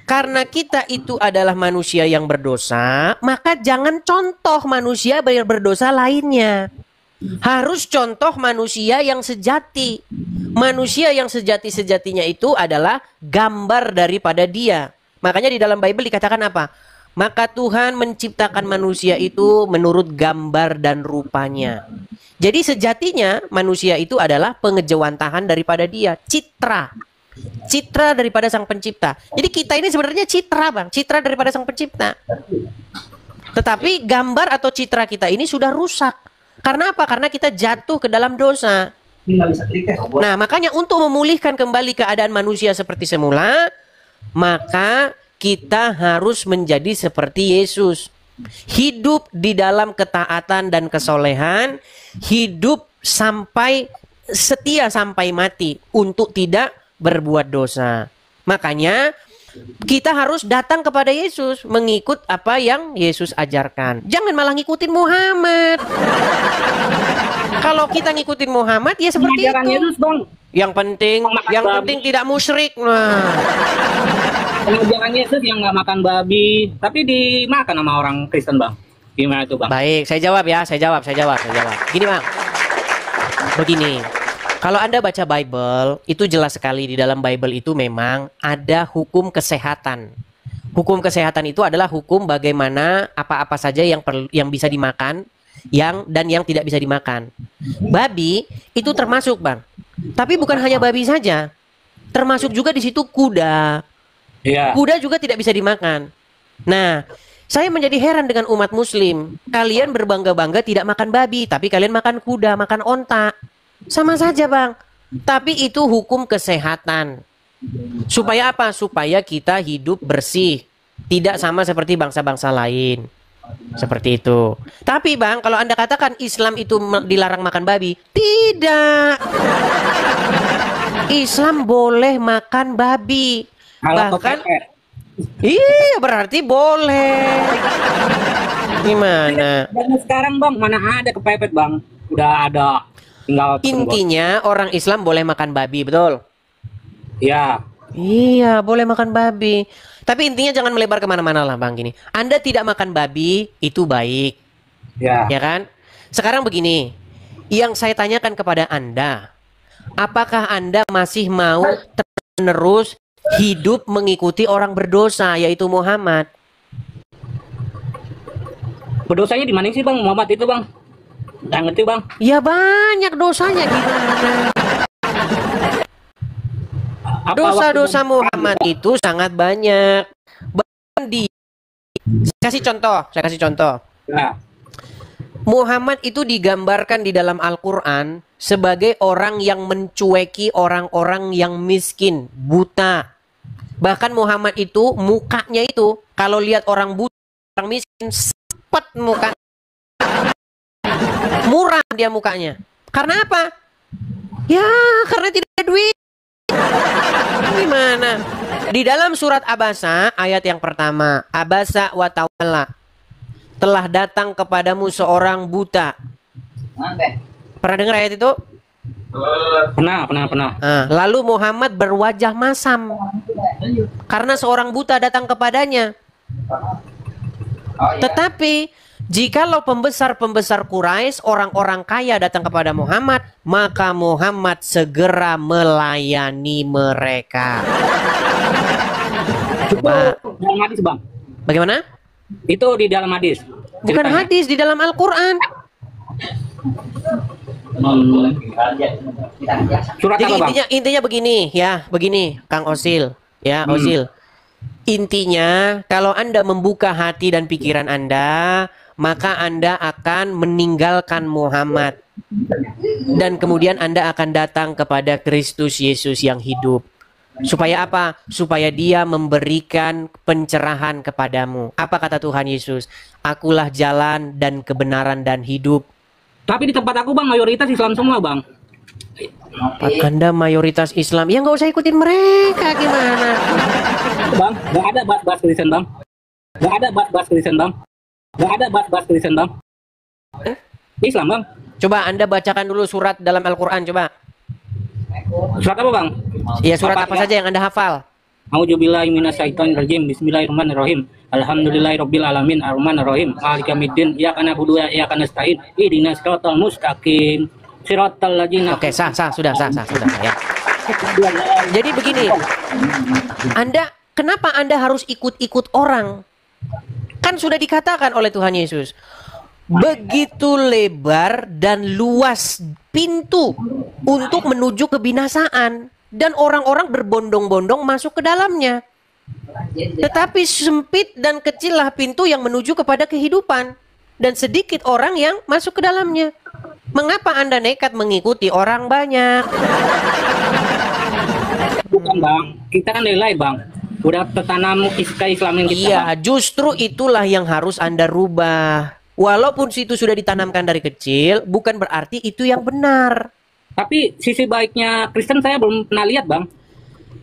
Karena kita itu adalah manusia yang berdosa, maka jangan contoh manusia berdosa lainnya. Harus contoh manusia yang sejati. Manusia yang sejati-sejatinya itu adalah gambar daripada dia. Makanya di dalam Bible dikatakan apa? Maka Tuhan menciptakan manusia itu menurut gambar dan rupanya. Jadi sejatinya manusia itu adalah pengejawantahan daripada dia. Citra daripada sang pencipta. Jadi kita ini sebenarnya citra, Bang. Citra daripada sang pencipta. Tetapi gambar atau citra kita ini sudah rusak. Karena apa? Karena kita jatuh ke dalam dosa. Nah, makanya untuk memulihkan kembali keadaan manusia seperti semula, maka kita harus menjadi seperti Yesus. Hidup di dalam ketaatan dan kesolehan, hidup sampai setia sampai mati untuk tidak berbuat dosa. Makanya kita harus datang kepada Yesus, mengikut apa yang Yesus ajarkan. Jangan malah ngikutin Muhammad. Kalau kita ngikutin Muhammad ya seperti itu. Yesus, Bang. Yang penting tidak musyrik. Nah, Pengajaran Yesus yang nggak makan babi, tapi dimakan sama orang Kristen, Bang. Gimana tuh, Bang? baik, saya jawab ya, saya jawab. Gini, Bang. Begini. Kalau Anda baca Bible, itu jelas sekali di dalam Bible itu memang ada hukum kesehatan. Hukum kesehatan itu adalah hukum bagaimana apa-apa saja yang bisa dimakan, yang tidak bisa dimakan. Babi itu termasuk, Bang. Tapi bukan hanya babi saja. Termasuk juga di situ kuda. Iya. Kuda juga tidak bisa dimakan. Nah, saya menjadi heran dengan umat muslim. Kalian berbangga-bangga tidak makan babi, tapi kalian makan kuda, makan onta. Sama saja, Bang. Tapi itu hukum kesehatan. Supaya apa? Supaya kita hidup bersih. Tidak sama seperti bangsa-bangsa lain. Seperti itu. Tapi, Bang, kalau Anda katakan Islam itu dilarang makan babi, tidak. Islam boleh makan babi. Bahkan iya, berarti boleh. Gimana? Dan sekarang, Bang, mana ada kepepet, Bang? Udah ada. Tinggal intinya orang Islam boleh makan babi, betul? Iya. Iya, boleh makan babi. Tapi intinya jangan melebar kemana-mana lah, Bang. Gini, Anda tidak makan babi itu baik, Ya. ya kan? Sekarang begini, yang saya tanyakan kepada Anda, apakah Anda masih mau terus hidup mengikuti orang berdosa, yaitu Muhammad? Berdosanya di mana sih, Bang? Muhammad itu, Bang? Nggak ngerti, Bang. Ya banyak dosanya, gimana? Dosa-dosa Muhammad itu sangat banyak. Bahkan saya kasih contoh. Ya. Muhammad itu digambarkan di dalam Al-Quran sebagai orang yang mencueki orang-orang yang miskin, buta. Bahkan Muhammad itu mukanya itu kalau lihat orang buta, orang miskin, sepet muka. Murah dia mukanya. Karena apa? Ya, karena tidak ada duit. Gimana? Di dalam surat Abasa ayat yang pertama, Abasa wa tawalla, telah datang kepadamu seorang buta. Pernah dengar ayat itu? Pernah. Nah, lalu Muhammad berwajah masam karena seorang buta datang kepadanya. Tetapi jikalau pembesar-pembesar Quraisy, orang-orang kaya datang kepada Muhammad, maka Muhammad segera melayani mereka. Dalam hadis, Bang. Bagaimana? Itu di dalam hadis. Bukan ceritanya. hadis, di dalam Al-Quran. Surat Jadi apa, Bang? intinya begini, Kang Osil, ya Osil. Intinya kalau Anda membuka hati dan pikiran Anda, maka Anda akan meninggalkan Muhammad. Dan kemudian Anda akan datang kepada Kristus Yesus yang hidup. Supaya apa? Supaya dia memberikan pencerahan kepadamu. Apa kata Tuhan Yesus? Akulah jalan dan kebenaran dan hidup. Tapi di tempat aku, Bang, mayoritas Islam semua, Bang. Anda mayoritas Islam, ya nggak usah ikutin mereka, gimana? Bang, nggak ada bahas Kristen bang. Nggak ada bahas Kristen bang. Nggak ada bahas Kristen bang. Islam bang. Coba Anda bacakan dulu surat dalam Al-Quran, coba. Surat apa bang? Ya, surat apa saja yang Anda hafal? A'udzubillahi minasyaitonirrajim. Bismillahirrahmanirrahim. Alhamdulillahirabbil alamin arrahmanirrahim. Maliki yaumiddin. Iyyaka na'budu wa iyyaka nasta'in. Ihdinas siratal mustaqim. Siratal ladzina. Oke, sudah ya. Jadi begini. Kenapa Anda harus ikut-ikut orang? Kan sudah dikatakan oleh Tuhan Yesus. Begitu lebar dan luas pintu untuk menuju kebinasaan. Dan orang-orang berbondong-bondong masuk ke dalamnya. Tetapi sempit dan kecillah pintu yang menuju kepada kehidupan. Dan sedikit orang yang masuk ke dalamnya. Mengapa Anda nekat mengikuti orang banyak? Bukan bang, kita kan dari lahir bang. Udah tertanam keislaman kita. Iya, bang. justru itulah yang harus Anda rubah. Walaupun situ sudah ditanamkan dari kecil, bukan berarti itu yang benar. Tapi sisi baiknya Kristen saya belum pernah lihat bang.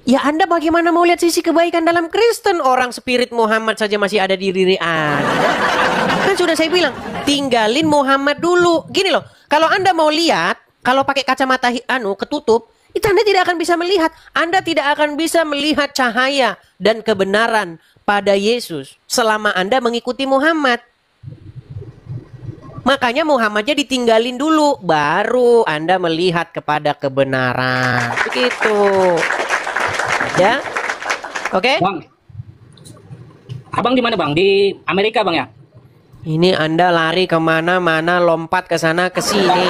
Ya Anda bagaimana mau lihat sisi kebaikan dalam Kristen? Orang spirit Muhammad saja masih ada di diri Anda. Kan sudah saya bilang, tinggalin Muhammad dulu. Gini loh, kalau Anda mau lihat, kalau pakai kacamata ketutup, itu Anda tidak akan bisa melihat. Anda tidak akan bisa melihat cahaya dan kebenaran pada Yesus selama Anda mengikuti Muhammad. Makanya Muhammadnya ditinggalin dulu, baru Anda melihat kepada kebenaran. Begitu. Ya, oke? Bang, abang di mana bang? Di Amerika bang ya? Ini Anda lari kemana-mana, lompat ke sana ke sini.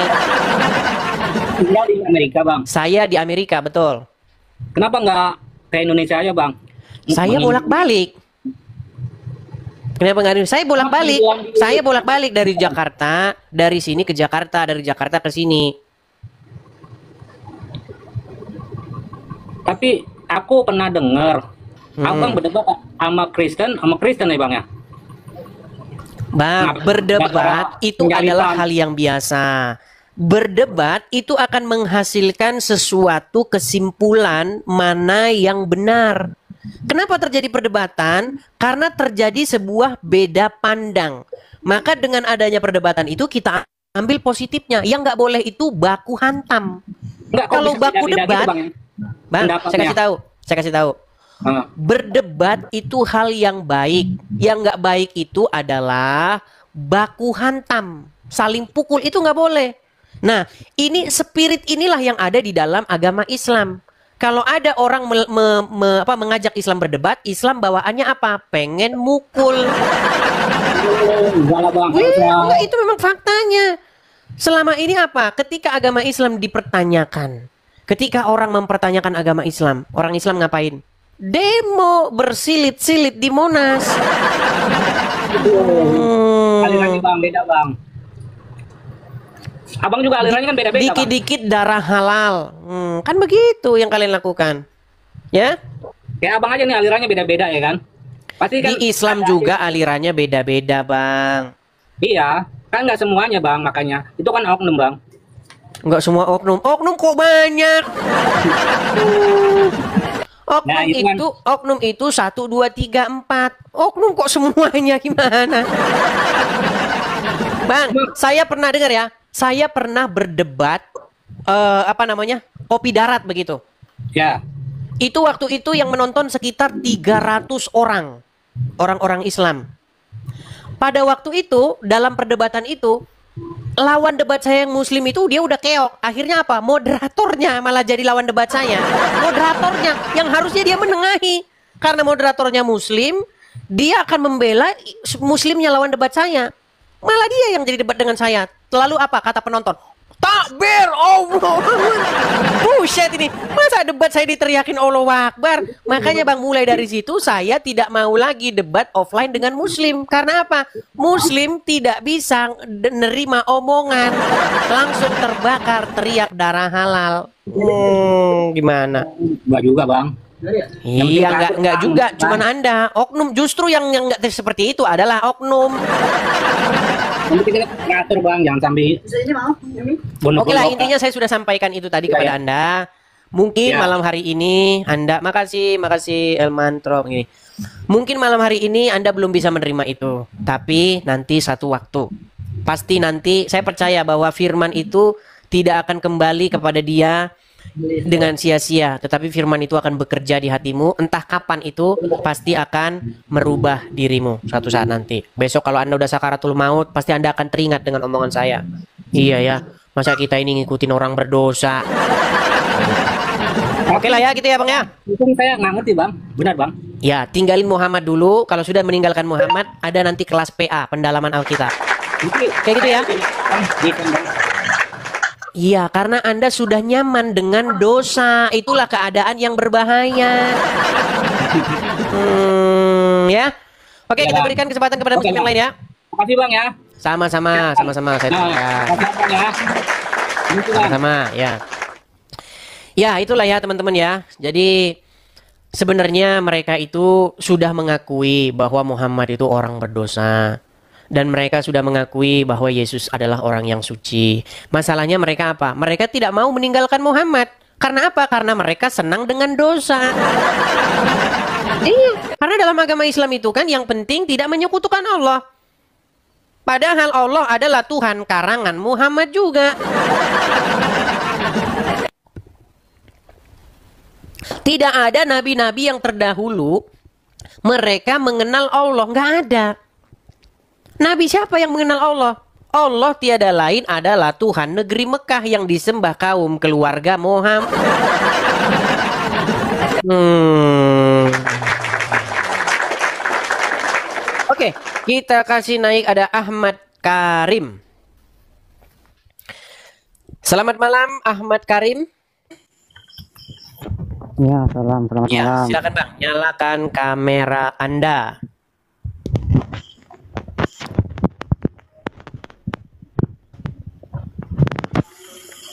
Tinggal di Amerika bang. Saya di Amerika, betul. Kenapa nggak ke Indonesia aja bang? Saya bolak-balik. Kenapa nggak? Saya bolak-balik dari Jakarta, dari sini ke Jakarta, dari Jakarta ke sini. Tapi aku pernah dengar abang berdebat sama Kristen ya bang ya? Bang, berdebat itu adalah hal yang biasa. Berdebat itu akan menghasilkan sesuatu kesimpulan mana yang benar. Kenapa terjadi perdebatan? Karena terjadi sebuah beda pandang. Maka dengan adanya perdebatan itu kita ambil positifnya. Yang nggak boleh itu baku hantam. Kalau baku debat, gitu, bang, saya kasih tahu. Berdebat itu hal yang baik. Yang nggak baik itu adalah baku hantam, saling pukul, itu nggak boleh. Nah, ini spirit inilah yang ada di dalam agama Islam. Kalau ada orang mengajak Islam berdebat, Islam bawaannya apa? Pengen mukul. Enggak, itu memang faktanya. Selama ini apa? Ketika agama Islam dipertanyakan, ketika orang mempertanyakan agama Islam, orang Islam ngapain? Demo bersilit-silit di Monas. Alirannya bang, beda bang. Abang juga alirannya kan beda-beda. Dikit-dikit darah halal. Kan begitu yang kalian lakukan. Ya? Kayak abang aja nih alirannya beda-beda ya kan? Pasti kan di Islam juga alirannya beda-beda, Bang. Iya, kan nggak semuanya bang, makanya. Itu kan oknum bang. Nggak semua oknum. Oknum kok banyak? Oknum itu 1, 2, 3, 4. Oknum kok semuanya, gimana? Bang, saya pernah dengar ya. Saya pernah berdebat kopi darat begitu. Ya. Itu waktu itu yang menonton sekitar 300 orang. Orang-orang Islam. Pada waktu itu, dalam perdebatan itu, lawan debat saya yang muslim itu dia udah keok. Akhirnya apa? Moderatornya malah jadi lawan debat saya. Moderatornya yang harusnya dia menengahi. Karena moderatornya muslim, dia akan membela muslimnya lawan debat saya. Malah dia yang jadi debat dengan saya. Lalu apa kata penonton? Takbir, Allah. Buset ini. Masa debat saya diteriakin Allah Akbar? Makanya bang, mulai dari situ saya tidak mau lagi debat offline dengan muslim. Karena apa? Muslim tidak bisa nerima omongan. Langsung terbakar, teriak darah halal. Gimana? Enggak juga bang. Iya, enggak juga, cuman Anda. Oknum justru yang enggak seperti itu adalah oknum. Nanti kita ngatur Bang, jangan sampai Oke lah, intinya saya sudah sampaikan itu tadi kepada Anda. Mungkin malam hari ini Anda, makasih Elmantro ini. Mungkin malam hari ini Anda belum bisa menerima itu, tapi nanti satu waktu pasti nanti saya percaya bahwa firman itu tidak akan kembali kepada dia dengan sia-sia, tetapi firman itu akan bekerja di hatimu. Entah kapan itu pasti akan merubah dirimu suatu saat nanti. Besok kalau Anda udah sakaratul maut, pasti Anda akan teringat dengan omongan saya. Iya ya, masa kita ini ngikutin orang berdosa. Oke lah ya gitu ya Bang ya. Itu saya nggak ngerti Bang, benar Bang. Ya, tinggalin Muhammad dulu. Kalau sudah meninggalkan Muhammad, ada nanti kelas PA, pendalaman Alkitab. Kayak gitu ya. Iya, karena Anda sudah nyaman dengan dosa. Itulah keadaan yang berbahaya. Ya. Oke, kita berikan kesempatan kepada muslim yang lain ya. Makasih Bang ya. Sama-sama. Saya sama-sama ya. Ya, itulah ya teman-teman ya. Jadi sebenarnya mereka itu sudah mengakui bahwa Muhammad itu orang berdosa. Dan mereka sudah mengakui bahwa Yesus adalah orang yang suci. Masalahnya mereka apa? Mereka tidak mau meninggalkan Muhammad. Karena apa? Karena mereka senang dengan dosa. Iya, karena dalam agama Islam itu kan yang penting tidak menyekutukan Allah. Padahal Allah adalah Tuhan karangan Muhammad juga. Tidak ada nabi-nabi yang terdahulu mereka mengenal Allah. Nggak ada. Nabi siapa yang mengenal Allah? Allah tiada lain adalah Tuhan negeri Mekah yang disembah kaum keluarga Muhammad. Oke, kita kasih naik ada Ahmad Karim. Selamat malam Ahmad Karim. Ya, selamat malam. Silakan Bang, nyalakan kamera Anda.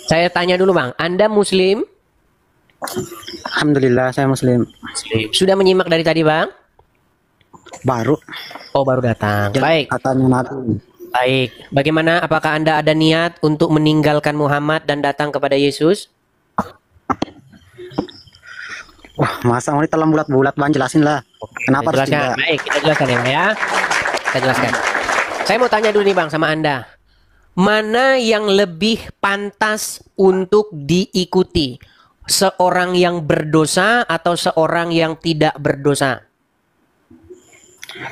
Saya tanya dulu Bang, Anda Muslim? Alhamdulillah saya Muslim. Sudah menyimak dari tadi Bang? Baru. Oh, baru datang. Baik. Katanya Nabi. Baik. Bagaimana? Apakah Anda ada niat untuk meninggalkan Muhammad dan datang kepada Yesus? Wah, masa mau dalam bulat-bulat Bang, jelasin lah. Kenapa harus jelaskan? Baik, kita jelaskan ya. Kita jelaskan. Saya mau tanya dulu nih Bang sama Anda. Mana yang lebih pantas untuk diikuti? Seorang yang berdosa atau seorang yang tidak berdosa?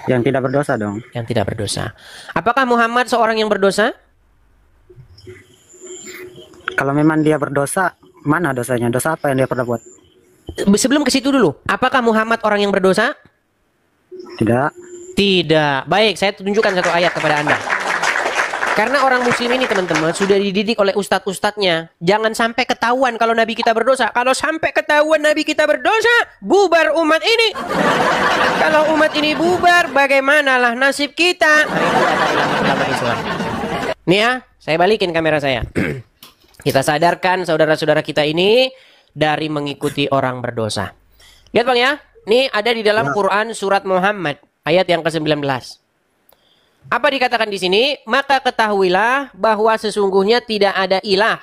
Yang tidak berdosa dong. Yang tidak berdosa. Apakah Muhammad seorang yang berdosa? Kalau memang dia berdosa, mana dosanya? Dosa apa yang dia pernah buat? Sebelum ke situ dulu, apakah Muhammad orang yang berdosa? Tidak. Tidak. Baik, saya tunjukkan satu ayat kepada Anda. Karena orang muslim ini teman-teman sudah dididik oleh ustadz-ustadznya. Jangan sampai ketahuan kalau Nabi kita berdosa. Kalau sampai ketahuan Nabi kita berdosa, bubar umat ini. Kalau umat ini bubar, bagaimanalah nasib kita? Nah, itu kata ulama Islam. Nih ya, saya balikin kamera saya. Kita sadarkan saudara-saudara kita ini dari mengikuti orang berdosa. Lihat Bang ya, ini ada di dalam Quran surat Muhammad ayat yang ke-19. Apa dikatakan di sini? Maka ketahuilah bahwa sesungguhnya tidak ada ilah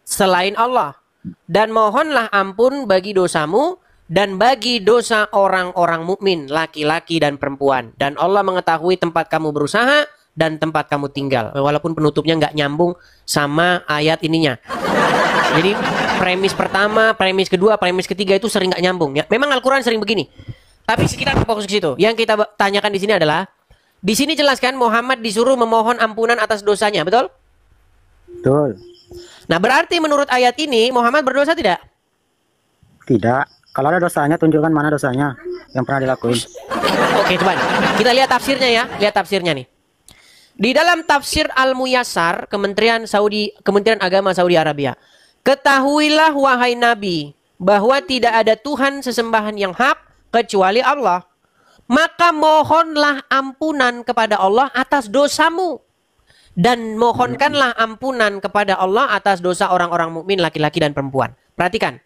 selain Allah. Dan mohonlah ampun bagi dosamu dan bagi dosa orang-orang mukmin, laki-laki dan perempuan. Dan Allah mengetahui tempat kamu berusaha dan tempat kamu tinggal. Walaupun penutupnya nggak nyambung sama ayat ininya. Jadi premis pertama, premis kedua, premis ketiga itu sering nggak nyambung. Ya, memang Al-Quran sering begini. Tapi kita fokus ke situ. Yang kita tanyakan di sini adalah, di sini jelaskan Muhammad disuruh memohon ampunan atas dosanya, betul? Betul. Nah, berarti menurut ayat ini Muhammad berdosa tidak? Tidak. Kalau ada dosanya, tunjukkan mana dosanya yang pernah dilakuin. Oke, coba kita lihat tafsirnya ya. Lihat tafsirnya nih. Di dalam tafsir Al-Muyassar, Kementerian Agama Saudi Arabia. Ketahuilah wahai Nabi, bahwa tidak ada Tuhan sesembahan yang hak kecuali Allah. Maka mohonlah ampunan kepada Allah atas dosamu. Dan mohonkanlah ampunan kepada Allah atas dosa orang-orang mukmin laki-laki dan perempuan. Perhatikan.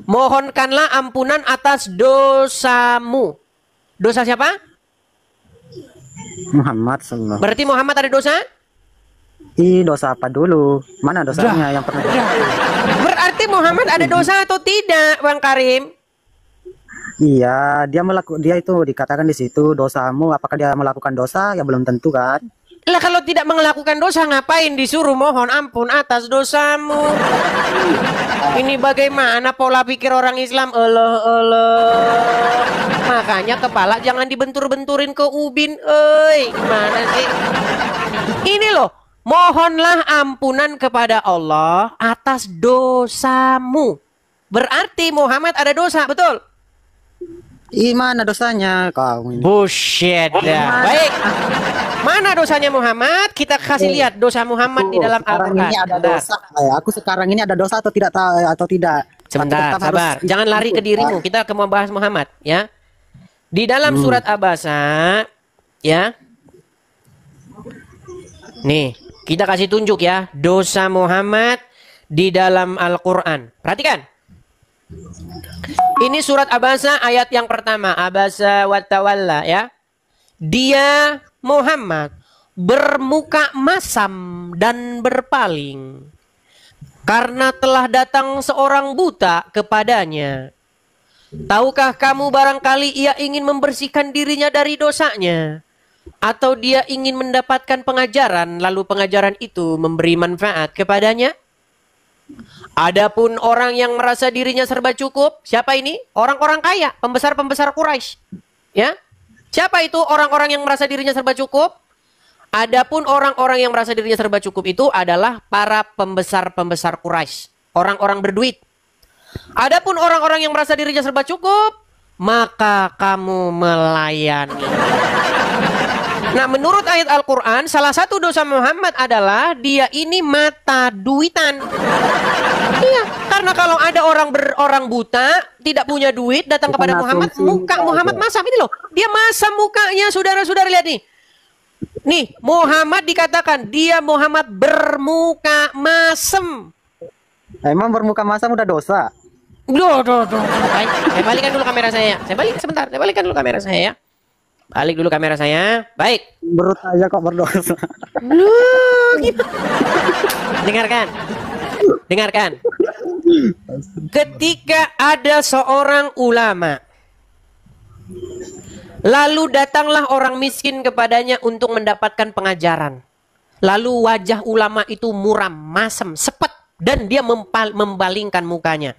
mohonkanlah ampunan atas dosamu. Dosa siapa? Muhammad sallallahu. Berarti Muhammad ada dosa? Dosa apa dulu? Mana dosanya yang pernah? Berarti Muhammad ada dosa atau tidak, Bang Karim? Iya, dia itu dikatakan di situ dosamu. Apakah dia melakukan dosa? Ya belum tentu kan. Lah kalau tidak melakukan dosa ngapain disuruh mohon ampun atas dosamu? Ini bagaimana pola pikir orang Islam? Makanya kepala jangan dibentur-benturin ke ubin. Gimana sih? Ini loh, mohonlah ampunan kepada Allah atas dosamu. Berarti Muhammad ada dosa, betul? Mana dosanya kau ini? Bullshit ya. Baik. Mana dosanya Muhammad? Kita kasih lihat dosa Muhammad di dalam Sekarang Al-Quran. ini ada dosa. Aku sekarang ini ada dosa atau tidak tahu atau tidak? Sebentar, Tetap sabar. harus- Jangan lari ke dirimu. Kita akan membahas Muhammad, ya. Di dalam surat Abasa, ya. Nih, kita kasih tunjuk ya dosa Muhammad di dalam Al-Quran. Perhatikan. Ini surat Abasa ayat yang pertama. Abasa wa tawalla, ya. Dia Muhammad bermuka masam dan berpaling karena telah datang seorang buta kepadanya. Tahukah kamu barangkali ia ingin membersihkan dirinya dari dosanya, atau dia ingin mendapatkan pengajaran lalu pengajaran itu memberi manfaat kepadanya? Adapun orang yang merasa dirinya serba cukup, siapa ini? Orang-orang kaya, pembesar-pembesar Quraisy. Ya? Siapa itu orang-orang yang merasa dirinya serba cukup? Adapun orang-orang yang merasa dirinya serba cukup itu adalah para pembesar-pembesar Quraisy, orang-orang berduit. Adapun orang-orang yang merasa dirinya serba cukup, maka kamu melayani. Nah, menurut ayat Al-Quran, salah satu dosa Muhammad adalah dia ini mata duitan. Iya, karena kalau ada orang buta, tidak punya duit, datang kepada Muhammad, muka Muhammad masam. Ini loh, dia masam mukanya, saudara-saudara lihat nih. Nih, Muhammad dikatakan, dia Muhammad bermuka masam. Emang bermuka masam udah dosa? Duh. Saya balikan dulu kamera saya. Sebentar, saya balikan dulu kamera saya ya. Balik dulu kamera saya. Baik. Menurut saya kok berdosa. Loh, gitu. Dengarkan. Ketika ada seorang ulama, lalu datanglah orang miskin kepadanya untuk mendapatkan pengajaran. Lalu wajah ulama itu muram, masam, sepet, dan dia membalingkan mukanya.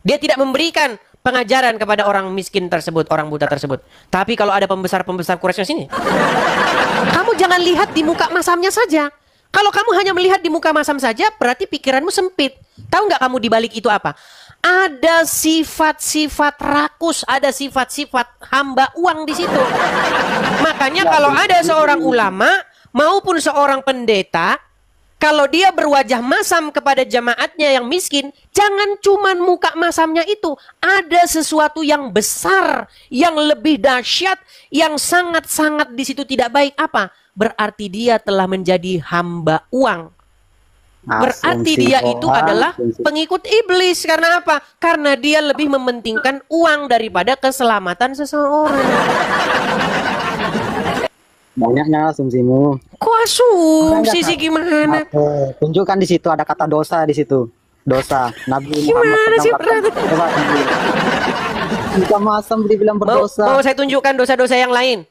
Dia tidak memberikan pengajaran kepada orang miskin tersebut, orang buta tersebut. Tapi kalau ada pembesar-pembesar Quraisy sini, kamu jangan lihat di muka masamnya saja. Kalau kamu hanya melihat di muka masam saja, berarti pikiranmu sempit. Tahu nggak kamu di balik itu apa? Ada sifat-sifat rakus, ada sifat-sifat hamba uang di situ. Makanya kalau ada seorang ulama maupun seorang pendeta, kalau dia berwajah masam kepada jamaatnya yang miskin, jangan cuman muka masamnya itu. Ada sesuatu yang besar, yang lebih dahsyat, yang sangat-sangat di situ tidak baik. Apa? Berarti dia telah menjadi hamba uang. Berarti dia itu adalah pengikut iblis. Karena apa? Karena dia lebih mementingkan uang daripada keselamatan seseorang. Banyaknya asumsimu. Kok asumsi sih gimana? Tunjukkan di situ ada kata dosa di situ. Dosa. Nabi Gimana sih? Jika masam dibilang berdosa. Mau saya tunjukkan dosa-dosa yang lain?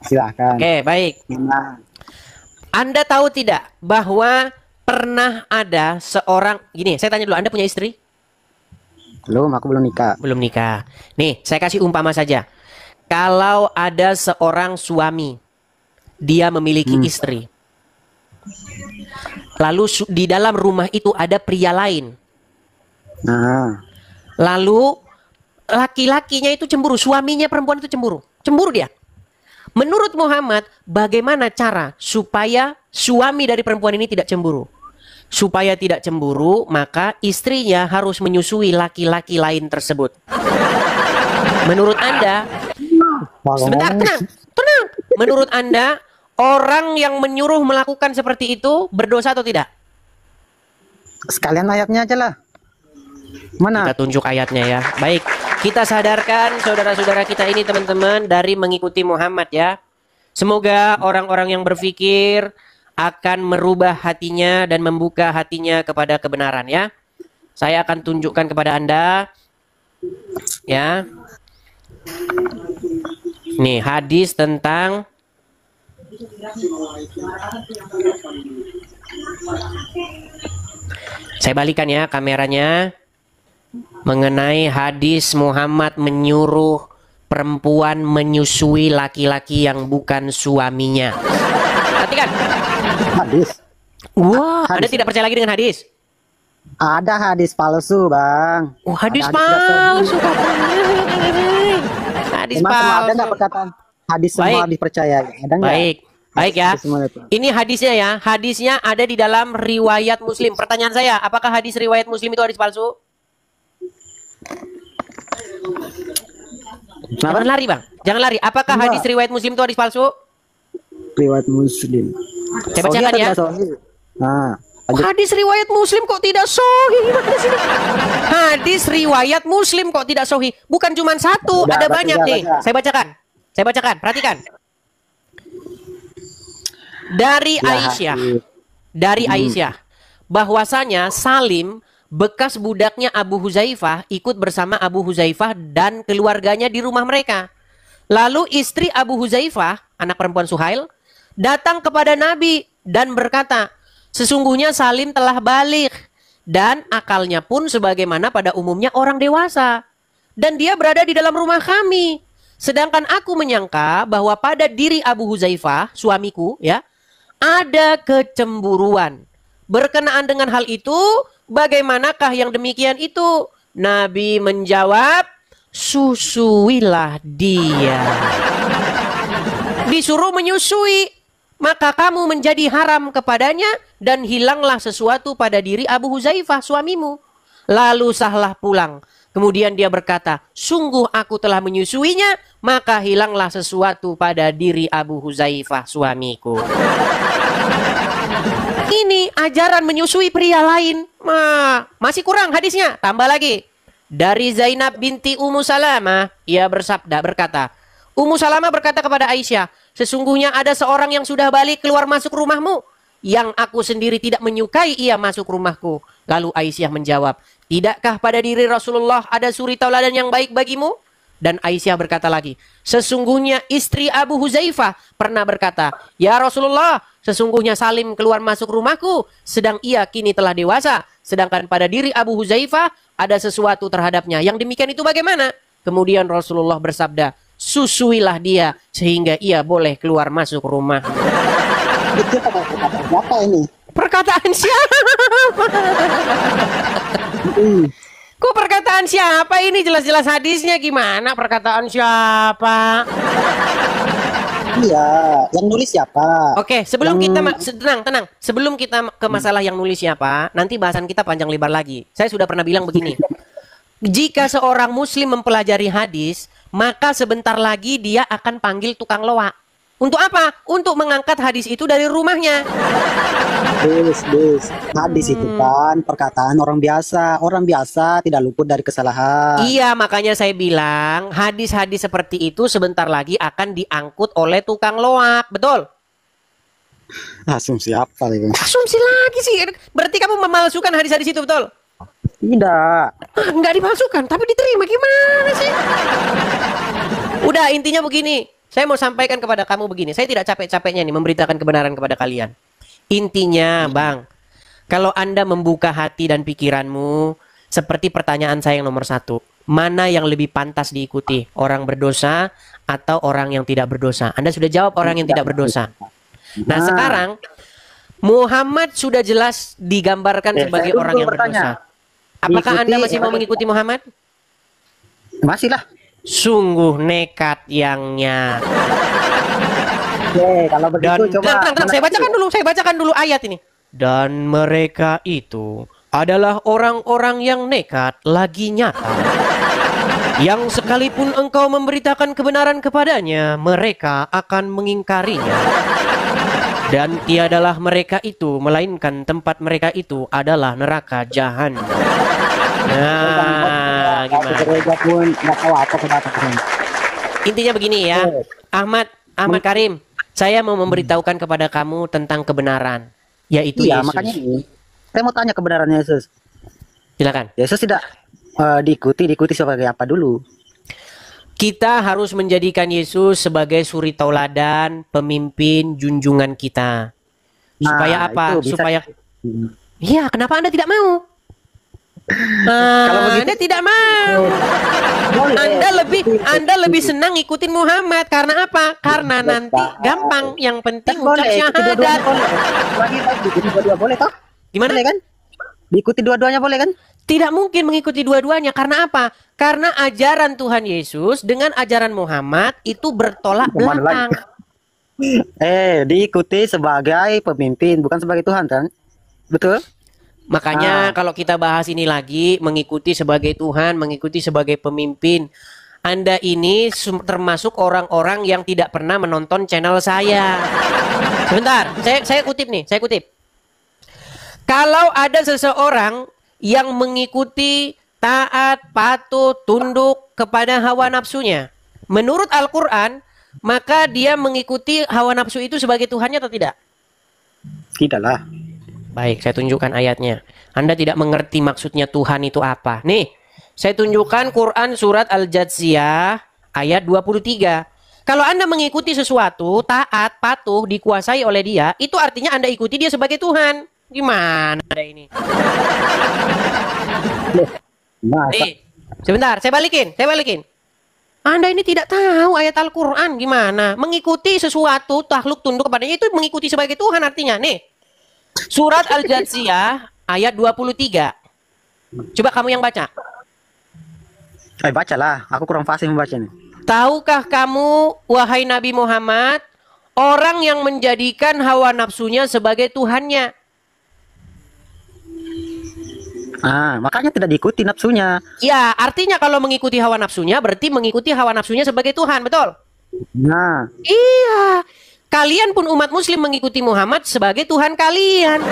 Silahkan. Oke, baik. Nah, Anda tahu tidak bahwa pernah ada seorang, gini, saya tanya dulu, Anda punya istri? belum, aku belum nikah. Belum nikah. Nih, saya kasih umpama saja. Kalau ada seorang suami, dia memiliki istri. Lalu di dalam rumah itu ada pria lain. Nah, Lalu laki-lakinya itu cemburu, suaminya perempuan itu cemburu. Cemburu dia. Menurut Muhammad, bagaimana cara supaya suami dari perempuan ini tidak cemburu? Supaya tidak cemburu, maka istrinya harus menyusui laki-laki lain tersebut. Menurut Anda, sebentar, tenang. Menurut Anda, orang yang menyuruh melakukan seperti itu berdosa atau tidak? sekalian ayatnya aja lah. Mana? Kita tunjuk ayatnya ya. Baik, kita sadarkan saudara-saudara kita ini teman-teman dari mengikuti Muhammad ya. Semoga orang-orang yang berpikir akan merubah hatinya dan membuka hatinya kepada kebenaran ya. Saya akan tunjukkan kepada Anda ya. Nih, hadis tentang saya balikan ya kameranya. Mengenai hadis Muhammad menyuruh perempuan menyusui laki-laki yang bukan suaminya. Perhatikan. Hadis. Wah, Anda Hadis. tidak percaya lagi dengan hadis? Ada hadis palsu, Bang. Oh, hadis Ada tidak palsu. Hadis Emang semua ada palsu. nggak perkataan hadis semua Baik. dipercaya? Ada nggak? Baik. Baik ya. Hadis semua itu. Ini hadisnya ya. Hadisnya ada di dalam riwayat Muslim. Pertanyaan saya, apakah hadis riwayat Muslim itu hadis palsu? Kenapa? Jangan lari, Bang. Jangan lari. Apakah Enggak. hadis riwayat Muslim itu hadis palsu? Riwayat Muslim. Saya Sahih bacakan atau ya. tidak sahih? Nah, lanjut. Hadis riwayat Muslim kok tidak sahih? Gimana sih? Hadis riwayat Muslim kok tidak sahih? Bukan cuma satu, Udah, ada baca, banyak nih. baca. Saya bacakan. Saya bacakan. Perhatikan. Dari Ya, Aisyah. hadis. Dari Aisyah. Bahwasanya Salim bekas budaknya Abu Huzaifah ikut bersama Abu Huzaifah dan keluarganya di rumah mereka. Lalu istri Abu Huzaifah, anak perempuan Suhail, datang kepada Nabi dan berkata, sesungguhnya Salim telah balik dan akalnya pun sebagaimana pada umumnya orang dewasa. Dan dia berada di dalam rumah kami. Sedangkan aku menyangka bahwa pada diri Abu Huzaifah, suamiku, ya, ada kecemburuan. Berkenaan dengan hal itu, bagaimanakah yang demikian itu? Nabi menjawab, susuilah dia. Disuruh menyusui, maka kamu menjadi haram kepadanya dan hilanglah sesuatu pada diri Abu Huzaifah suamimu. Lalu sahlah pulang. Kemudian dia berkata, sungguh aku telah menyusuinya, maka hilanglah sesuatu pada diri Abu Huzaifah suamiku. Ini ajaran menyusui pria lain. Masih kurang hadisnya. Tambah lagi. Dari Zainab binti Ummu Salamah, ia berkata, Ummu Salamah berkata kepada Aisyah, sesungguhnya ada seorang yang sudah balik keluar masuk rumahmu, yang aku sendiri tidak menyukai ia masuk rumahku. Lalu Aisyah menjawab, tidakkah pada diri Rasulullah ada suri tauladan yang baik bagimu? Dan Aisyah berkata lagi, sesungguhnya istri Abu Huzaifah pernah berkata, ya Rasulullah, sesungguhnya Salim keluar masuk rumahku, sedang ia kini telah dewasa. Sedangkan pada diri Abu Huzaifah ada sesuatu terhadapnya. Yang demikian itu bagaimana? Kemudian Rasulullah bersabda, susuilah dia sehingga ia boleh keluar masuk rumah. Itu perkataan siapa ini? Perkataan siapa? Kok perkataan siapa ini? Jelas-jelas hadisnya gimana? Perkataan siapa? Iya, yang nulis siapa? Oke, sebelum kita tenang. Sebelum kita ke masalah yang nulis siapa, nanti bahasan kita panjang lebar lagi. Saya sudah pernah bilang begini. Jika seorang muslim mempelajari hadis, maka sebentar lagi dia akan panggil tukang loak. Untuk apa? Untuk mengangkat hadis itu dari rumahnya. Hadis itu kan perkataan orang biasa. Orang biasa tidak luput dari kesalahan. Iya, makanya saya bilang hadis-hadis seperti itu sebentar lagi akan diangkut oleh tukang loak. Betul? Asumsi apa itu? Asumsi lagi sih. Berarti kamu memalsukan hadis-hadis itu, betul? Tidak. Nggak dimasukkan, tapi diterima. Gimana sih? Udah, intinya begini. Saya mau sampaikan kepada kamu begini. Saya tidak capek-capeknya nih memberitakan kebenaran kepada kalian. Intinya, Bang, kalau Anda membuka hati dan pikiranmu, seperti pertanyaan saya yang nomor 1. Mana yang lebih pantas diikuti? Orang berdosa atau orang yang tidak berdosa? Anda sudah jawab orang yang tidak berdosa. Nah, sekarang Muhammad sudah jelas digambarkan sebagai saya orang yang bertanya. berdosa. Apakah Diikuti, Anda masih mau mengikuti Muhammad? Masih lah. Sungguh nekat yangnya. Oke, kalau begitu Dan coba. tenang, saya bacakan dulu ayat ini. Dan mereka itu adalah orang-orang yang nekat lagi nyata. Yang sekalipun engkau memberitakan kebenaran kepadanya, mereka akan mengingkarinya. Dan tiadalah mereka itu, melainkan tempat mereka itu adalah neraka jahanam. Nah, gimana? Gereja pun nggak tahu apa kedatangan. Intinya begini ya, Ahmad Karim, saya mau memberitahukan kepada kamu tentang kebenaran, yaitu Iya, Yesus. makanya ini saya mau tanya kebenaran Yesus. Silakan. Yesus tidak diikuti sebagai apa dulu? Kita harus menjadikan Yesus sebagai suri tauladan, pemimpin junjungan kita. Supaya Nah, apa? itu bisa. Supaya iya, kenapa Anda tidak mau? Anda tidak mau. Anda lebih senang ngikutin Muhammad karena apa? Karena nanti gampang, yang penting ucap Boleh, ikuti syahadat. dua-duanya boleh. Lagi diikuti dua-dua boleh toh? Gimana? Boleh kan? Diikuti dua-duanya boleh kan? Tidak mungkin mengikuti dua-duanya. Karena apa? Karena ajaran Tuhan Yesus dengan ajaran Muhammad itu bertolak Kemana belakang. Diikuti sebagai pemimpin, bukan sebagai Tuhan kan? Betul? Makanya kalau kita bahas ini lagi, mengikuti sebagai Tuhan, mengikuti sebagai pemimpin. Anda ini termasuk orang-orang yang tidak pernah menonton channel saya. Sebentar, saya kutip nih, saya kutip. Kalau ada seseorang yang mengikuti, taat, patuh, tunduk kepada hawa nafsunya, menurut Al-Quran, maka dia mengikuti hawa nafsu itu sebagai Tuhannya atau tidak? Tidaklah. Baik, saya tunjukkan ayatnya. Anda tidak mengerti maksudnya Tuhan itu apa. Nih, saya tunjukkan Quran surat Al-Jathiyah ayat 23. Kalau Anda mengikuti sesuatu, taat, patuh, dikuasai oleh dia, itu artinya Anda ikuti dia sebagai Tuhan. Gimana ada ini? Nah, Nih, sebentar, saya balikin. Anda ini tidak tahu ayat Al-Quran gimana. Mengikuti sesuatu, takluk tunduk kepadanya, itu mengikuti sebagai Tuhan artinya. Nih, surat Al-Jathiyah ayat 23. Coba kamu yang baca. bacalah. Aku kurang fasih membaca nih. Tahukah kamu, wahai Nabi Muhammad, orang yang menjadikan hawa nafsunya sebagai Tuhannya? Makanya tidak diikuti nafsunya. Ya, artinya kalau mengikuti hawa nafsunya berarti mengikuti hawa nafsunya sebagai Tuhan, betul? Nah, Iya. Kalian pun umat muslim mengikuti Muhammad sebagai Tuhan kalian.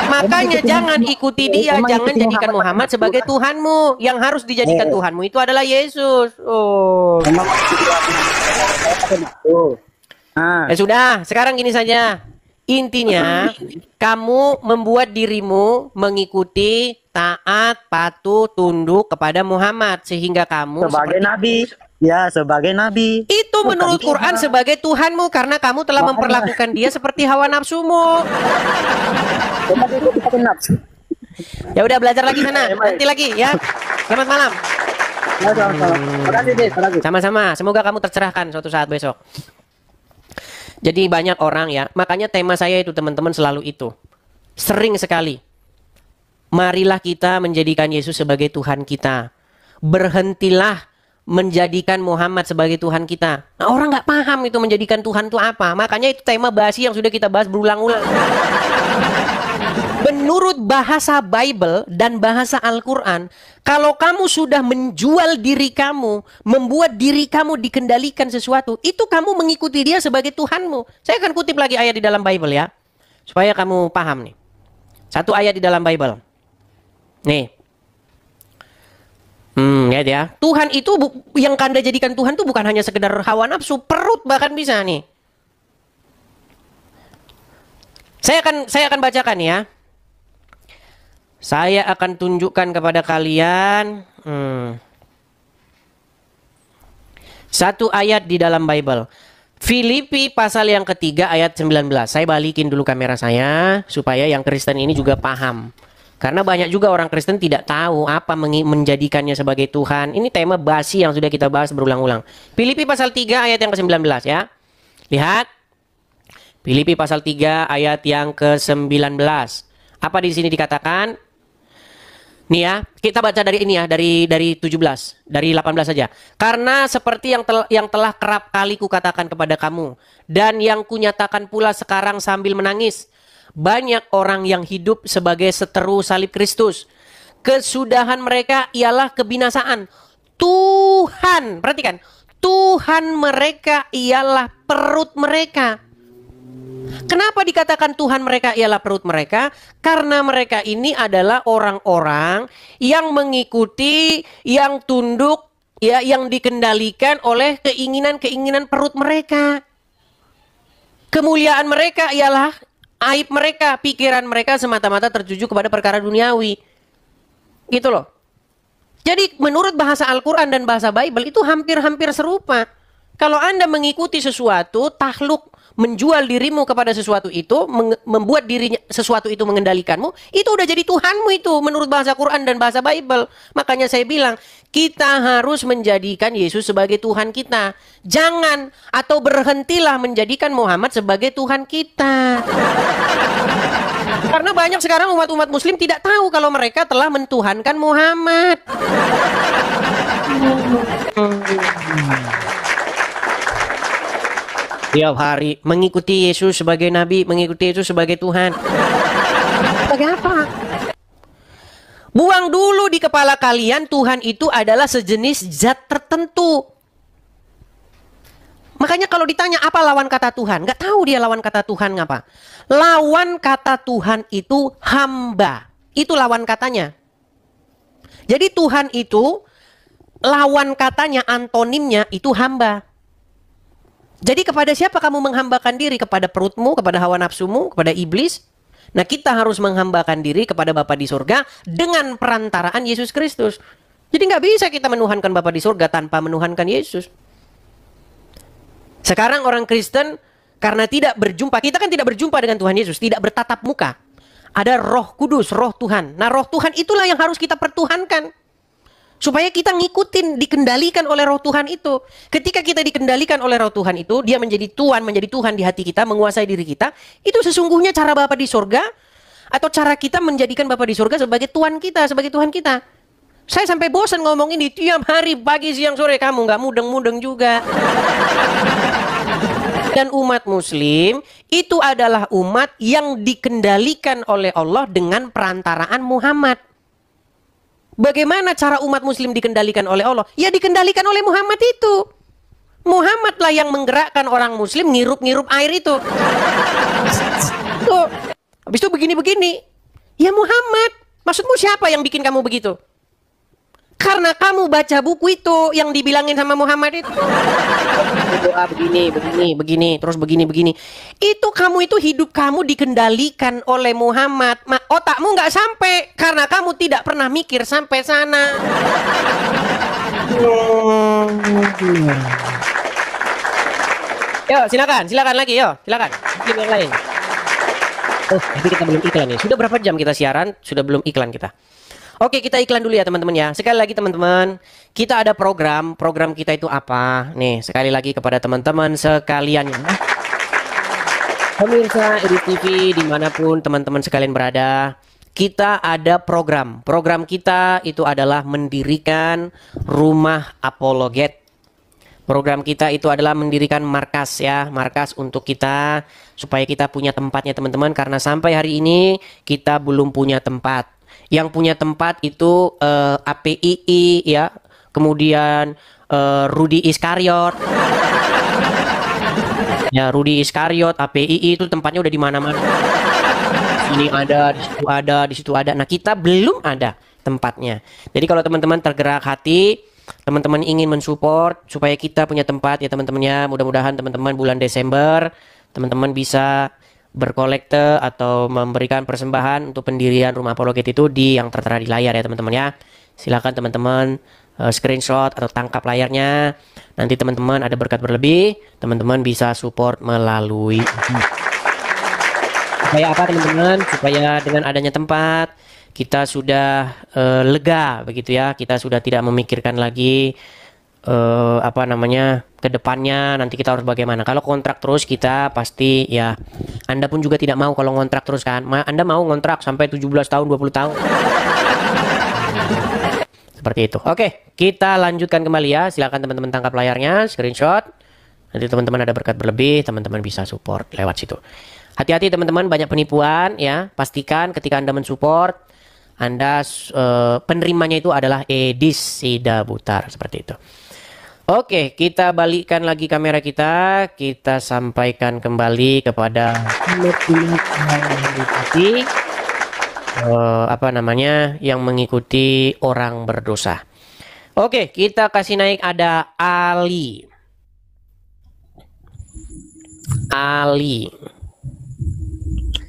Makanya jangan ikuti dia, jangan jadikan Muhammad sebagai Tuhanmu. Yang harus dijadikan Tuhanmu itu adalah Yesus. Oh. Ya sudah, sekarang gini saja. Intinya, kamu membuat dirimu mengikuti, taat, patuh, tunduk kepada Muhammad. Sehingga kamu sebagai nabi. Ya, sebagai nabi. itu menurut Quran sebagai Tuhanmu. Karena kamu telah memperlakukan dia seperti hawa nafsumu. Ya udah, belajar lagi sana. Nanti lagi ya. Selamat malam. Sama-sama. Semoga kamu tercerahkan suatu saat besok. Jadi banyak orang ya. Makanya tema saya itu teman-teman selalu itu. Sering sekali. Marilah kita menjadikan Yesus sebagai Tuhan kita. Berhentilah menjadikan Muhammad sebagai Tuhan kita. Nah, orang nggak paham itu menjadikan Tuhan itu apa. Makanya itu tema basi yang sudah kita bahas berulang-ulang. Menurut bahasa Bible dan bahasa Al-Quran, kalau kamu sudah menjual diri kamu, membuat diri kamu dikendalikan sesuatu, itu kamu mengikuti dia sebagai Tuhanmu. Saya akan kutip lagi ayat di dalam Bible ya, supaya kamu paham nih. Satu ayat di dalam Bible. Nih. Lihat ya. Tuhan itu yang Anda jadikan Tuhan itu bukan hanya sekedar hawa nafsu, perut bahkan bisa nih. Saya akan bacakan ya. Saya akan tunjukkan kepada kalian satu ayat di dalam Bible. Filipi pasal yang ketiga ayat 19. Saya balikin dulu kamera saya supaya yang Kristen ini juga paham. Karena banyak juga orang Kristen tidak tahu apa menjadikannya sebagai Tuhan. Ini tema basi yang sudah kita bahas berulang-ulang. Filipi pasal 3 ayat yang ke-19 ya. Lihat. Filipi pasal 3 ayat yang ke-19. Apa di sini dikatakan? Nih ya, kita baca dari ini ya, dari 17, dari 18 saja. Karena seperti yang telah kerap kali kukatakan kepada kamu, dan yang kunyatakan pula sekarang sambil menangis, banyak orang yang hidup sebagai seteru salib Kristus. Kesudahan mereka ialah kebinasaan. Tuhan, perhatikan, Tuhan mereka ialah perut mereka. Kenapa dikatakan Tuhan mereka ialah perut mereka? Karena mereka ini adalah orang-orang yang mengikuti, yang tunduk, ya, yang dikendalikan oleh keinginan-keinginan perut mereka. Kemuliaan mereka ialah aib mereka, pikiran mereka semata-mata tertuju kepada perkara duniawi. Gitu loh. Jadi menurut bahasa Al-Quran dan bahasa Bible itu hampir-hampir serupa. Kalau Anda mengikuti sesuatu, takluk, menjual dirimu kepada sesuatu itu, membuat dirinya sesuatu itu mengendalikanmu, itu udah jadi Tuhanmu itu menurut bahasa Quran dan bahasa Bible. Makanya saya bilang, kita harus menjadikan Yesus sebagai Tuhan kita. Jangan atau berhentilah menjadikan Muhammad sebagai Tuhan kita. Karena banyak sekarang umat-umat muslim tidak tahu kalau mereka telah mentuhankan Muhammad. Tiap hari mengikuti Yesus sebagai nabi, mengikuti Yesus sebagai Tuhan. Sebagai apa? Buang dulu di kepala kalian Tuhan itu adalah sejenis zat tertentu. Makanya kalau ditanya apa lawan kata Tuhan, nggak tahu dia lawan kata Tuhan ngapa. Lawan kata Tuhan itu hamba. Itu lawan katanya. Jadi Tuhan itu lawan katanya, antonimnya itu hamba. Jadi kepada siapa kamu menghambakan diri? Kepada perutmu, kepada hawa nafsumu, kepada iblis? Nah, kita harus menghambakan diri kepada Bapa di surga dengan perantaraan Yesus Kristus. Jadi nggak bisa kita menuhankan Bapa di surga tanpa menuhankan Yesus. Sekarang orang Kristen karena tidak berjumpa, kita kan tidak berjumpa dengan Tuhan Yesus, tidak bertatap muka. Ada Roh Kudus, Roh Tuhan. Nah, Roh Tuhan itulah yang harus kita pertuhankan. Supaya kita ngikutin, dikendalikan oleh Roh Tuhan itu. Ketika kita dikendalikan oleh Roh Tuhan itu, dia menjadi Tuhan, menjadi Tuhan di hati kita, menguasai diri kita. Itu sesungguhnya cara Bapa di surga, atau cara kita menjadikan Bapa di surga sebagai Tuhan kita, sebagai Tuhan kita. Saya sampai bosan ngomong ini tiap hari, pagi, siang, sore. Kamu nggak mudeng-mudeng juga. Dan umat muslim itu adalah umat yang dikendalikan oleh Allah dengan perantaraan Muhammad. Bagaimana cara umat muslim dikendalikan oleh Allah? Ya dikendalikan oleh Muhammad itu. Muhammadlah yang menggerakkan orang muslim ngirup-ngirup air itu. Tuh. Habis itu begini-begini. Ya Muhammad. Maksudmu siapa yang bikin kamu begitu? Karena kamu baca buku itu yang dibilangin sama Muhammad itu. Doa begini, terus begini. Itu kamu itu hidup kamu dikendalikan oleh Muhammad. Otakmu nggak sampai karena kamu tidak pernah mikir sampai sana. Yo, silakan lagi, yo, silakan. Yang lain. Oh, tapi kita belum iklan nih. Sudah berapa jam kita siaran? Sudah belum iklan kita. Oke, kita iklan dulu ya teman-teman ya. Sekali lagi teman-teman, kita ada program kita itu apa? Nih, sekali lagi kepada teman-teman sekalian ya. Pemirsa Edi TV dimanapun teman-teman sekalian berada, kita ada program. Program kita itu adalah mendirikan rumah apologet. Program kita itu adalah mendirikan markas ya, markas untuk kita supaya kita punya tempatnya teman-teman. Karena sampai hari ini kita belum punya tempat. Yang punya tempat itu APII ya, kemudian Rudy Iskariot. Ya, Rudy Iskariot, APII itu tempatnya udah di mana-mana. Ini ada, di situ ada. Nah, kita belum ada tempatnya. Jadi kalau teman-teman tergerak hati, teman-teman ingin mensupport supaya kita punya tempat ya teman-teman ya. Mudah-mudahan teman-teman bulan Desember teman-teman bisa berkolekte atau memberikan persembahan untuk pendirian rumah apologet itu di yang tertera di layar ya teman-teman ya. Silakan teman-teman screenshot atau tangkap layarnya. Nanti teman-teman ada berkat berlebih, teman-teman bisa support melalui supaya apa teman-teman? Supaya dengan adanya tempat kita sudah lega begitu ya. Kita sudah tidak memikirkan lagi ke depannya nanti kita harus bagaimana. Kalau kontrak terus kita pasti ya, Anda pun juga tidak mau kalau ngontrak terus kan. Anda mau ngontrak sampai 17 tahun 20 tahun seperti itu. Oke, kita lanjutkan kembali ya. Silakan teman-teman tangkap layarnya, screenshot. Nanti teman-teman ada berkat berlebih, teman-teman bisa support lewat situ. Hati-hati teman-teman, banyak penipuan ya. Pastikan ketika Anda mensupport, Anda penerimanya itu adalah Edis Sida Butar seperti itu. Oke, kita balikkan lagi kamera kita. Kita sampaikan kembali kepada yang mengikuti orang berdosa. Oke, kita kasih naik ada Ali. Ali.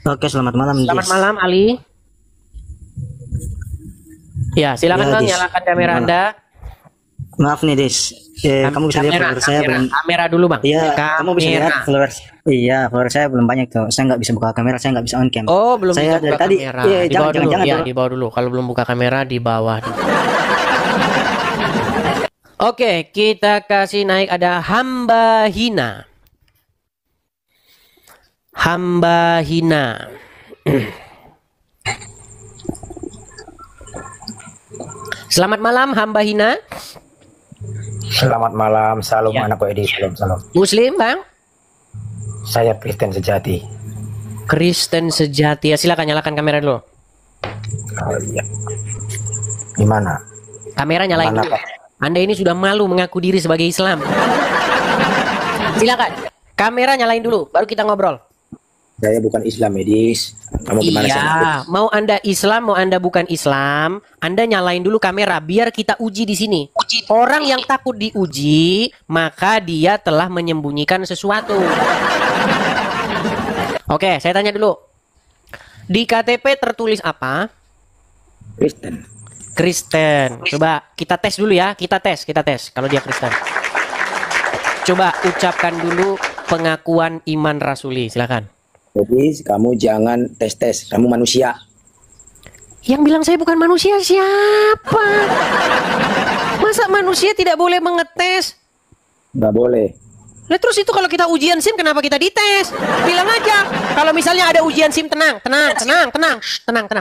Oke, selamat malam. Selamat Dis. malam Ali. Ya, silakan Ya, Bang, Dis. nyalakan kamera Gimana? Anda. Maaf nih, Dis. Kamu bisa lihat follower saya belum? Kamera dulu Bang. Iya, kamu bisa lihat Kamera. follower. Iya, follower saya belum banyak tuh. Saya nggak bisa buka kamera, saya nggak bisa on cam. Oh, belum Saya bisa dari buka tadi. kamera. Iya, Di bawah dulu. jangan Ya, dulu. di bawah dulu. Kalau belum buka kamera di bawah dulu. Oke, kita kasih naik ada hamba hina. Hamba hina. Selamat malam hamba hina. Selamat malam, salam anak Edi, salam. Muslim Bang? Saya Kristen sejati. Kristen sejati. Ya, silakan nyalakan kamera dulu. Oh iya. Gimana? Kamera nyalain Mana, dulu. Pak? Anda ini sudah malu mengaku diri sebagai Islam. Silakan. Kamera nyalain dulu, baru kita ngobrol. Saya bukan Islam, Edis. Kamu gimana sih? Iya, mau Anda Islam, mau Anda bukan Islam, Anda nyalain dulu kamera biar kita uji di sini. Orang yang takut diuji, maka dia telah menyembunyikan sesuatu. Oke, saya tanya dulu. Di KTP tertulis apa? Kristen. Kristen. Coba kita tes dulu ya, kita tes kalau dia Kristen. Coba ucapkan dulu pengakuan iman rasuli, silakan. Edis, kamu jangan tes-tes. Kamu manusia. Yang bilang saya bukan manusia siapa? Masa manusia tidak boleh mengetes? Nggak boleh. Lah terus itu kalau kita ujian SIM kenapa kita dites? Bilang aja. Kalau misalnya ada ujian SIM tenang. Shh, tenang.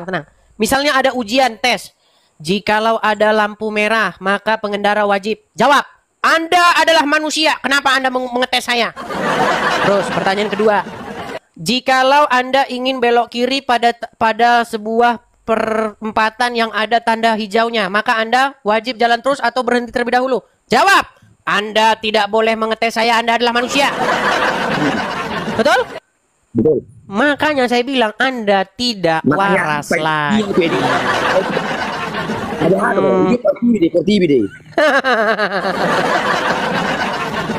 Misalnya ada ujian tes. Jikalau ada lampu merah, maka pengendara wajib jawab. Anda adalah manusia. Kenapa Anda mengetes saya? Terus pertanyaan kedua. Jikalau Anda ingin belok kiri pada sebuah perempatan yang ada tanda hijaunya, maka Anda wajib jalan terus atau berhenti terlebih dahulu. Jawab. Anda tidak boleh mengetes saya, Anda adalah manusia. Betul? Betul. Makanya saya bilang Anda tidak waras lagi.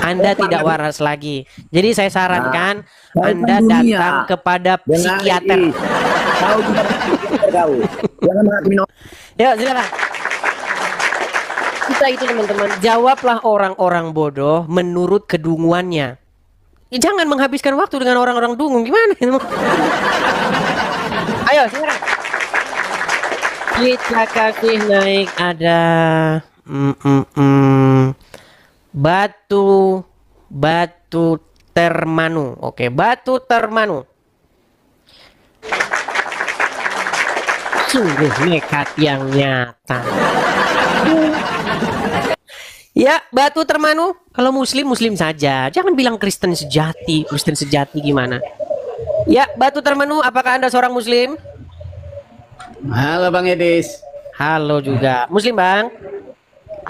Anda tidak waras lagi. Jadi saya sarankan Anda datang kepada psikiater. Jangan menghakimi. Ya, silakan. Kita itu teman-teman, jawablah orang-orang bodoh menurut kedunguannya. Jangan menghabiskan waktu dengan orang-orang dungu. Gimana? Ayo, silakan. Kita kasih naik ada batu termanu. Oke, batu termanu. Sungguh nekat yang nyata. Ya, batu termanu. Kalau muslim saja. Jangan bilang Kristen sejati. Kristen sejati gimana? Ya, batu termanu. Apakah Anda seorang muslim? Halo Bang Edis. Halo juga. Muslim Bang?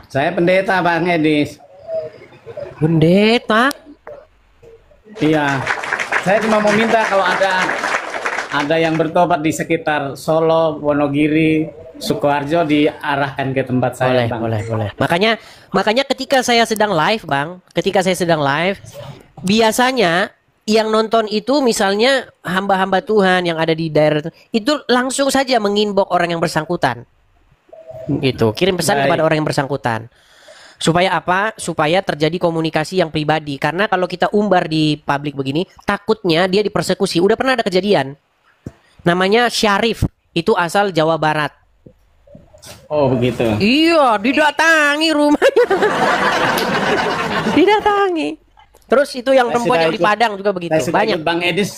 Saya pendeta Bang Edis. Pendeta? Iya. Saya cuma mau minta kalau ada yang bertobat di sekitar Solo, Wonogiri, Sukoharjo diarahkan ke tempat saya, Bang. Boleh. Makanya ketika saya sedang live, Bang, biasanya yang nonton itu misalnya hamba-hamba Tuhan yang ada di daerah itu langsung saja menginbox orang yang bersangkutan. Gitu, kirim pesan kepada orang yang bersangkutan. Supaya apa? Supaya terjadi komunikasi yang pribadi. Karena kalau kita umbar di publik begini, takutnya dia dipersekusi. Udah pernah ada kejadian. Namanya Syarif, itu asal Jawa Barat. Oh, begitu. Iya, didatangi rumahnya. Didatangi. Terus itu yang perempuan yang di Padang juga begitu. Saya sudah Banyak. ikut Bang Edis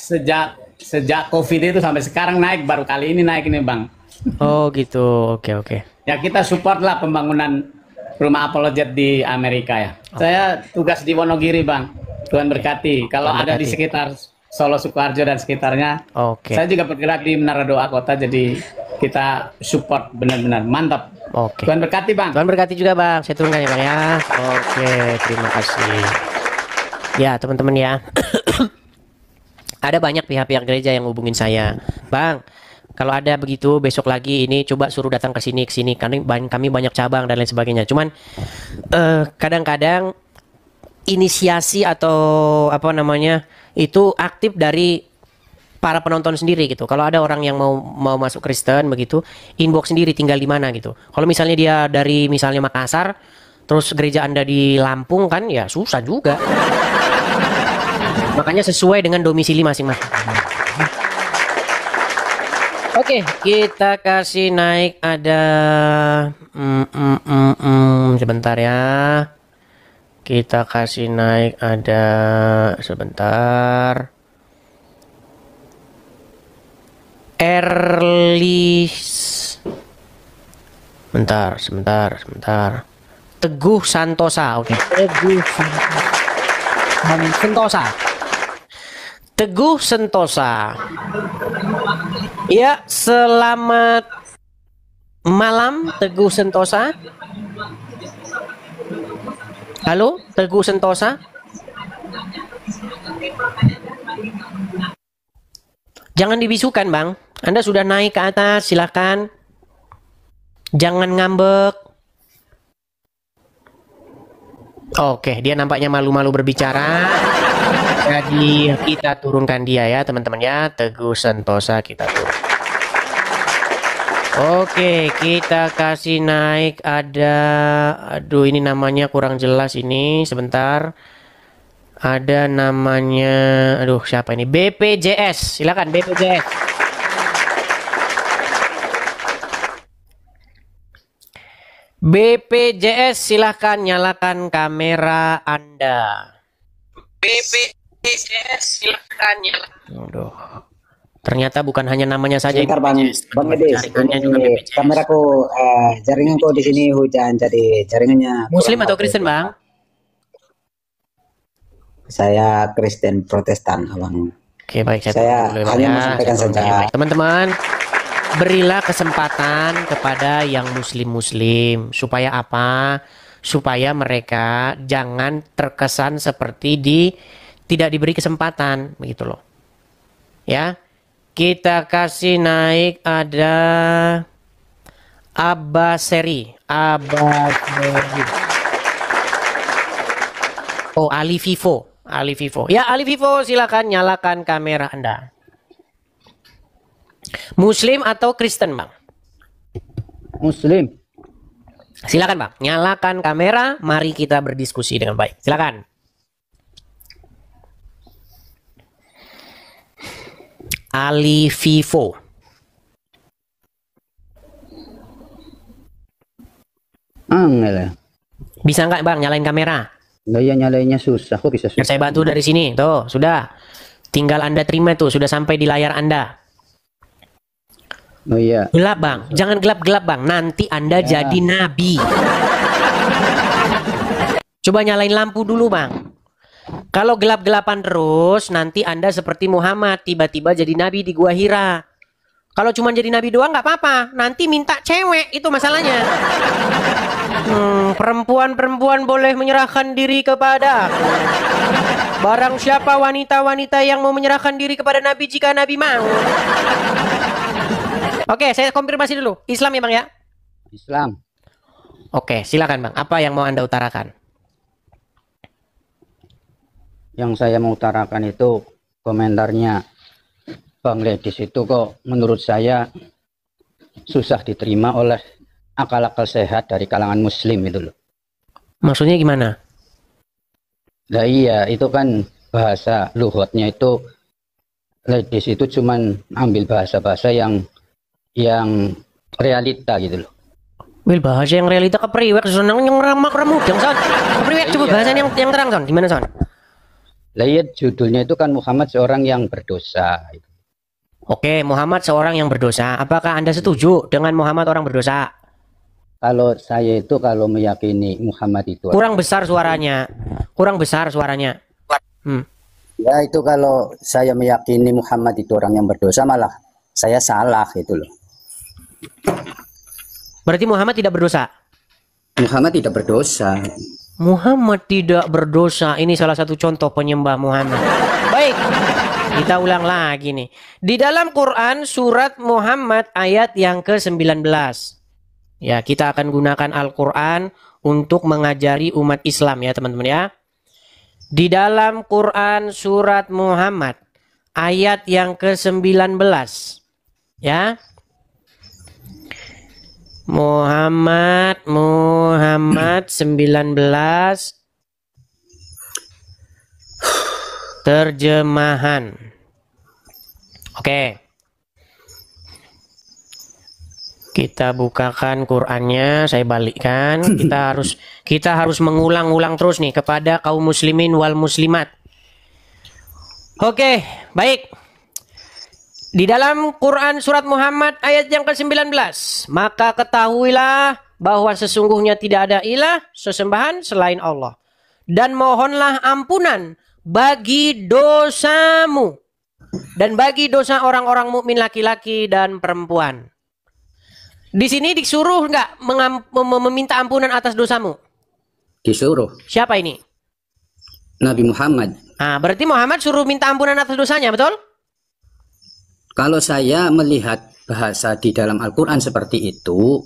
sejak COVID itu sampai sekarang naik, baru kali ini naik ini, Bang. Oh, gitu. Oke. Ya kita support lah pembangunan rumah apologet di Amerika ya. Saya tugas di Wonogiri, Bang. Tuhan berkati. Kalau ada di sekitar Solo, Sukoharjo dan sekitarnya. Oke. Saya juga bergerak di Menara Doa Kota, jadi kita support benar-benar mantap. Oke. Tuhan berkati Bang. Tuhan berkati juga Bang. Saya turunkan ya Bang ya. Oke, terima kasih. Ya teman-teman ya. Ada banyak pihak-pihak gereja yang hubungin saya, Bang. Kalau ada begitu besok lagi ini coba suruh datang ke sini kami banyak cabang dan lain sebagainya. Cuman kadang-kadang inisiasi atau apa namanya itu aktif dari para penonton sendiri gitu. Kalau ada orang yang mau masuk Kristen begitu, inbox sendiri tinggal di mana gitu. Kalau misalnya dia dari misalnya Makassar, terus gereja Anda di Lampung kan ya susah juga. Makanya sesuai dengan domisili masing-masing. Oke, kita kasih naik ada sebentar ya. Kita kasih naik ada sebentar. Erlis. Sebentar. Teguh Santosa, oke. Teguh Sentosa. Ya, selamat malam Teguh Sentosa. Halo, Teguh Sentosa. Jangan dibisukan, Bang. Anda sudah naik ke atas, silakan. Jangan ngambek. Oke, dia nampaknya malu-malu berbicara. Jadi kita turunkan dia ya teman-teman ya. Teguh Sentosa kita turun. Oke, kita kasih naik ada. Aduh, ini namanya kurang jelas ini. Sebentar. Ada namanya. Aduh, siapa ini? BPJS. Silakan BPJS. BPJS, silahkan nyalakan kamera Anda. BPJS, silahkan nyalakan. Aduh. Ternyata bukan hanya namanya saja. Sebentar Bang Edis, ini kameraku, jaringanku di sini hujan, jadi jaringannya. Muslim atau Kristen Bang? Saya Kristen Protestan, Abang. Oke, baik. Saya hanya menyampaikan saja. Teman-teman, berilah kesempatan kepada yang muslim-muslim. Supaya apa? Supaya mereka jangan terkesan seperti tidak diberi kesempatan. Begitu loh. Ya. Kita kasih naik ada Abaseri. Oh, Ali Vivo. Ya, Ali Vivo, silakan nyalakan kamera Anda. Muslim atau Kristen, Bang? Muslim. Silakan, Bang. Nyalakan kamera, mari kita berdiskusi dengan baik. Silakan. Ali Vivo. Angel. Bisa nggak, Bang, nyalain kamera? Nggak, ya nyalainnya susah. Kok bisa susah? Biar saya bantu dari sini. Tuh, sudah. Tinggal Anda terima tuh, sudah sampai di layar Anda. Oh iya. Gelap Bang, jangan gelap-gelap Bang. Nanti Anda jadi nabi. Coba nyalain lampu dulu Bang. Kalau gelap-gelapan terus, nanti Anda seperti Muhammad, tiba-tiba jadi nabi di Gua Hira. Kalau cuma jadi nabi doang nggak apa-apa, nanti minta cewek, itu masalahnya. Perempuan-perempuan boleh menyerahkan diri kepada aku. Barang siapa wanita-wanita yang mau menyerahkan diri kepada nabi jika nabi mau. Oke, saya konfirmasi dulu. Islam ya Bang ya? Islam. Oke, silakan Bang. Apa yang mau Anda utarakan? Yang saya mau utarakan itu komentarnya Bang Ledis itu kok menurut saya susah diterima oleh akal-akal sehat dari kalangan muslim itu loh. Maksudnya gimana? Nah iya, itu kan bahasa luhutnya itu Ledis itu cuman ambil bahasa-bahasa yang realita gitu loh. Wil bahasa yang realita kepriwek senang yang ramak-ramuk yang son. Kepriwek coba bahasa yang terang son. Gimana son? Lah iya, judulnya itu kan Muhammad seorang yang berdosa. Oke, Muhammad seorang yang berdosa. Apakah Anda setuju dengan Muhammad orang berdosa? Kalau saya itu kalau meyakini Muhammad itu kurang besar suaranya. Kurang besar suaranya. Ya itu kalau saya meyakini Muhammad itu orang yang berdosa malah saya salah gitu loh. Berarti Muhammad tidak berdosa. Muhammad tidak berdosa. Muhammad tidak berdosa. Ini salah satu contoh penyembah Muhammad. Baik, kita ulang lagi nih. Di dalam Quran surat Muhammad ayat yang ke-19. Ya, kita akan gunakan Al-Quran untuk mengajari umat Islam ya teman-teman ya. Di dalam Quran surat Muhammad ayat yang ke-19. Ya. Muhammad 19 terjemahan. Oke. Kita bukakan Qur'annya, saya balikkan. Kita harus mengulang-ulang terus nih kepada kaum muslimin wal muslimat. Oke, baik. Di dalam Quran surat Muhammad ayat yang ke-19, maka ketahuilah bahwa sesungguhnya tidak ada ilah sesembahan selain Allah, dan mohonlah ampunan bagi dosamu dan bagi dosa orang-orang mukmin laki-laki dan perempuan. Di sini disuruh nggak meminta ampunan atas dosamu? Disuruh. Siapa ini? Nabi Muhammad. Nah, berarti Muhammad suruh minta ampunan atas dosanya, betul? Kalau saya melihat bahasa di dalam Al-Quran seperti itu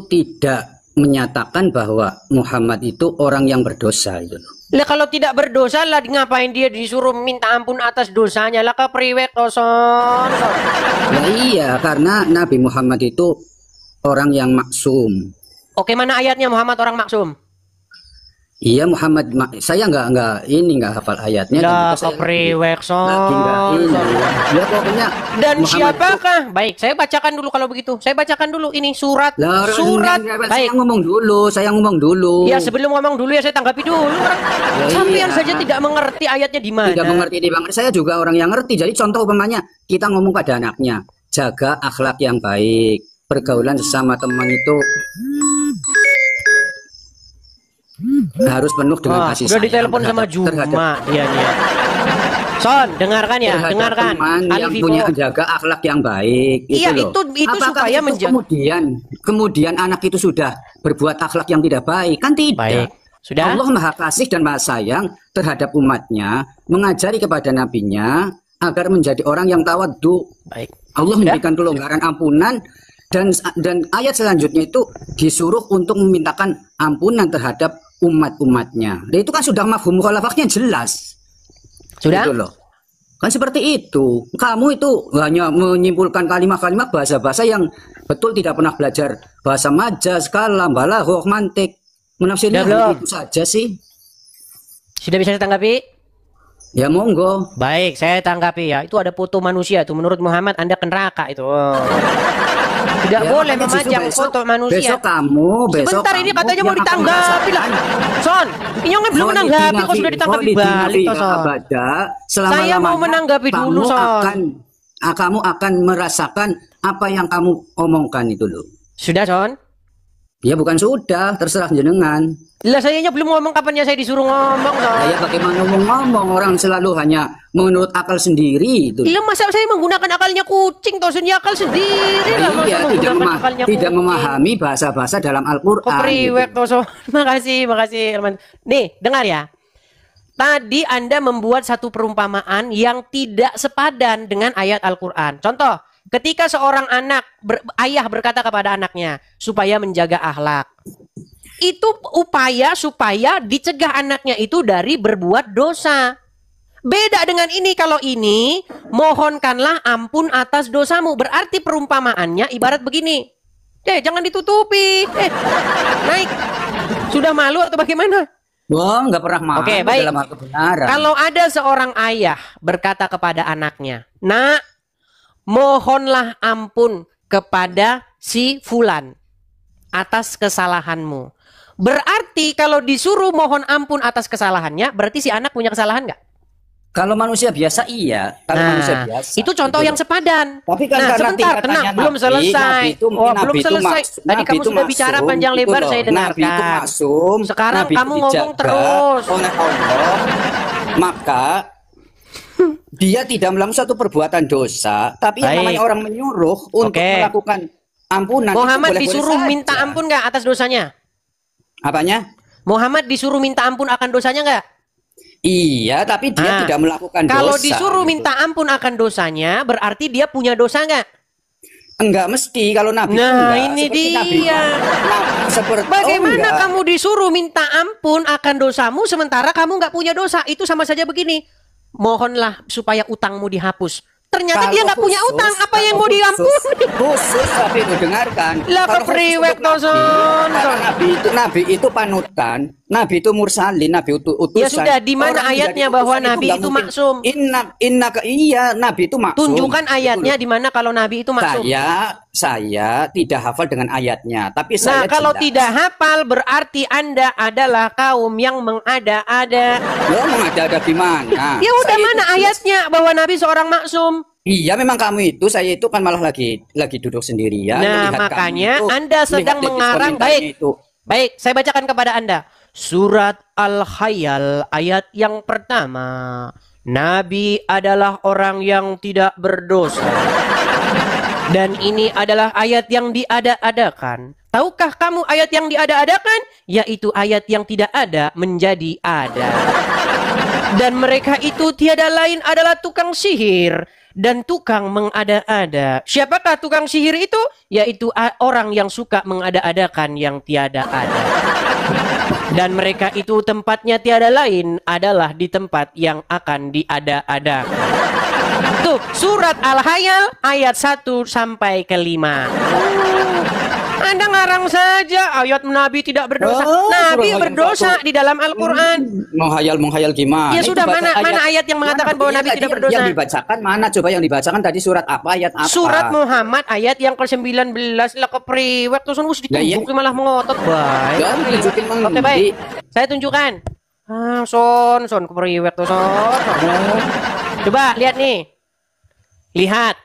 tidak menyatakan bahwa Muhammad itu orang yang berdosa itu. Lah kalau tidak berdosa lah ngapain dia disuruh minta ampun atas dosanya? Lah kepriwek toson. Nah, iya, karena Nabi Muhammad itu orang yang maksum. Oke, mana ayatnya Muhammad orang maksum? Iya, Muhammad, saya nggak hafal ayatnya. Lah kepriwek son. Ya pokoknya. Dan Muhammad siapakah? Baik, saya bacakan dulu kalau begitu. Saya bacakan dulu ini surat. Baik. Saya ngomong dulu. Ya sebelum ngomong dulu ya saya tanggapi dulu. Sampean saja tidak mengerti ayatnya di mana. Tidak mengerti di mana. Saya juga orang yang ngerti. Jadi contoh umpamanya kita ngomong pada anaknya, jaga akhlak yang baik, pergaulan sesama teman itu harus penuh dengan kasih sayang. Udah ditelepon sama Juma. Iya. Son, dengarkan ya, dengarkan. Yang punya jaga akhlak yang baik. Iya, itu supaya menjaga. Kemudian anak itu sudah berbuat akhlak yang tidak baik, kan tidak. Baik. Sudah? Allah Maha Kasih dan Maha Sayang terhadap umatnya, mengajari kepada nabinya agar menjadi orang yang tawadhu. Baik. Allah memberikan kelonggaran ampunan. Dan ayat selanjutnya itu disuruh untuk memintakan ampunan terhadap umat-umatnya. Dan itu kan sudah mafhum mukhalafahnya jelas. Sudah? Gitu loh. Kan seperti itu. Kamu itu hanya menyimpulkan kalimat-kalimat bahasa-bahasa yang betul tidak pernah belajar bahasa majaz, kalam, balaghah, mantik. Menafsirnya itu saja sih. Sudah bisa ditanggapi? Ya monggo. Baik, saya tanggapi ya. Itu ada foto manusia itu. Menurut Muhammad Anda ke neraka itu. Tidak boleh memajang foto manusia. Besok ini katanya mau ditanggapi lah. Son, ini kan belum menanggapi kok sudah ditanggapi balik toh, Son. Saya mau menanggapi dulu, Son. Kamu akan merasakan apa yang kamu omongkan itu loh. Sudah, Son? Ya bukan sudah, terserah jenengan. Lah sayanya belum ngomong, kapannya saya disuruh ngomong, Son. Ya bagaimana ngomong, orang selalu hanya menurut akal sendiri itu. Iya, masa saya menggunakan akalnya kucing, toh sendiri akal sendiri lah. Iya, tidak memahami bahasa-bahasa dalam Al-Qur'an. Kepriwek toh, Son. Makasih, Elman. Nih, dengar ya. Tadi Anda membuat satu perumpamaan yang tidak sepadan dengan ayat Al-Qur'an. Contoh, ketika seorang ayah berkata kepada anaknya supaya menjaga akhlak. Itu upaya supaya dicegah anaknya itu dari berbuat dosa. Beda dengan ini, kalau ini mohonkanlah ampun atas dosamu. Berarti perumpamaannya ibarat begini. Jangan ditutupi. Naik. Sudah malu atau bagaimana? Wah, nggak pernah malu. Oke, baik. Dalam hal kebenaran. Kalau ada seorang ayah berkata kepada anaknya, "Nak, mohonlah ampun kepada si fulan atas kesalahanmu." Berarti kalau disuruh mohon ampun atas kesalahannya, berarti si anak punya kesalahan nggak? Kalau manusia biasa iya. Kalau manusia biasa. Itu contoh yang sepadan. Tapi kan sebentar, tenang, belum selesai. Belum selesai. Tadi kamu sudah bicara panjang lebar, saya dengarkan. Nabi itu maksum. Sekarang kamu ngomong terus. Oleh Allah, maka Dia tidak melakukan suatu perbuatan dosa, tapi yang namanya orang menyuruh untuk melakukan ampunan. Muhammad disuruh minta ampun nggak atas dosanya? Apanya? Muhammad disuruh minta ampun akan dosanya nggak? Iya, tapi dia tidak melakukan dosa. Kalau disuruh minta ampun akan dosanya, berarti dia punya dosa nggak? Enggak mesti kalau Nabi. Nah, ini dia. Bagaimana kamu disuruh minta ampun akan dosamu sementara kamu nggak punya dosa? Itu sama saja begini. Mohonlah supaya utangmu dihapus. Ternyata dia nggak punya utang. Apa yang mau diampuni? Khusus tapi itu dengarkan. Lah kepriwek toson. Nabi itu panutan. Nabi itu mursalin. Nabi itu utusan. Ya sudah, di mana ayatnya bahwa Nabi itu maksum? Iya, Nabi itu maksum. Tunjukkan ayatnya di mana kalau Nabi itu maksum. Saya tidak hafal dengan ayatnya, tapi saya kalau tidak hafal berarti Anda adalah kaum yang mengada-ada. Mengada-ada gimana? Ya udah, mana ayatnya bahwa Nabi seorang maksum? Iya, memang kamu itu, saya itu kan malah lagi duduk sendirian. Nah, makanya Anda sedang mengarang. Baik, saya bacakan kepada Anda. Surat Al-Hayal ayat yang pertama. Nabi adalah orang yang tidak berdosa. Dan ini adalah ayat yang diada-adakan. Tahukah kamu ayat yang diada-adakan? Yaitu ayat yang tidak ada menjadi ada. Dan mereka itu tiada lain adalah tukang sihir dan tukang mengada-ada. Siapakah tukang sihir itu? Yaitu orang yang suka mengada-adakan yang tiada ada. Dan mereka itu tempatnya tiada lain adalah di tempat yang akan diada-adakan. Tuh, surat Al-Hayal ayat 1 sampai ke 5. Anda ngarang saja ayat Nabi tidak berdosa. Nabi berdosa di dalam Al-Quran. Menghayal gimana? Ya sudah, mana ayat yang mengatakan bahwa Nabi tidak berdosa? Yang dibacakan mana? Coba yang dibacakan tadi surat apa? Ayat apa? Surat Muhammad ayat yang ke-19. Lah kepriwek tuh son ditunjukin malah mengotot. Baik. Oke, baik. Saya tunjukkan. Son kepriwek tuh son. Coba lihat nih. Lihat.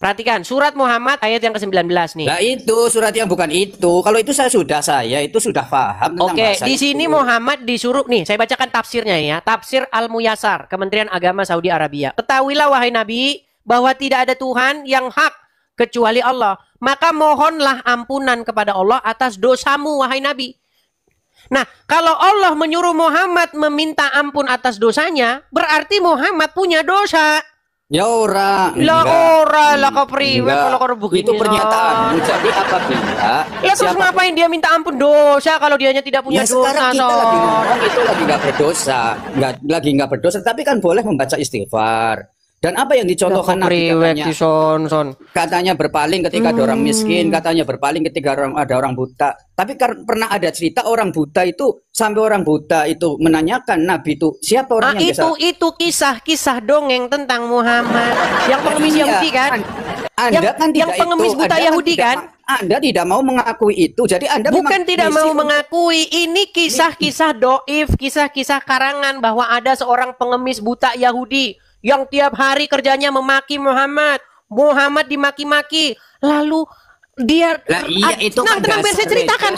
Perhatikan surat Muhammad ayat yang ke-19 nih. Nah itu surat yang bukan itu. Kalau itu saya sudah paham tentang bahasa di sini itu. Muhammad disuruh nih, saya bacakan tafsirnya ya. Tafsir Al-Muyassar, Kementerian Agama Saudi Arabia. Ketahuilah wahai Nabi bahwa tidak ada Tuhan yang hak kecuali Allah. Maka mohonlah ampunan kepada Allah atas dosamu wahai Nabi. Nah, kalau Allah menyuruh Muhammad meminta ampun atas dosanya, berarti Muhammad punya dosa. Ya ora kau priwek kalau kau begini. Itu pernyataan. Jadi apabila ya terus ngapain dia minta ampun dosa kalau dianya tidak punya dosa? Sekarang kita lagi ngomong itu lagi nggak berdosa, tapi kan boleh membaca istighfar. Dan apa yang dicontohkan Nabi katanya berpaling ketika ada orang miskin, katanya berpaling ketika ada orang buta. Tapi pernah ada cerita orang buta itu sampai orang buta itu menanyakan Nabi itu siapa orang yang bisa. Itu kisah-kisah dongeng tentang Muhammad yang pengemis Yahudi kan? Anda kan yang pengemis buta Yahudi kan? Anda tidak mau mengakui itu. Jadi Anda bukan tidak mau mengakui, ini kisah-kisah doif, kisah-kisah karangan bahwa ada seorang pengemis buta Yahudi yang tiap hari kerjanya memaki Muhammad. Muhammad dimaki-maki. Lalu dia tenang biar saya ceritakan,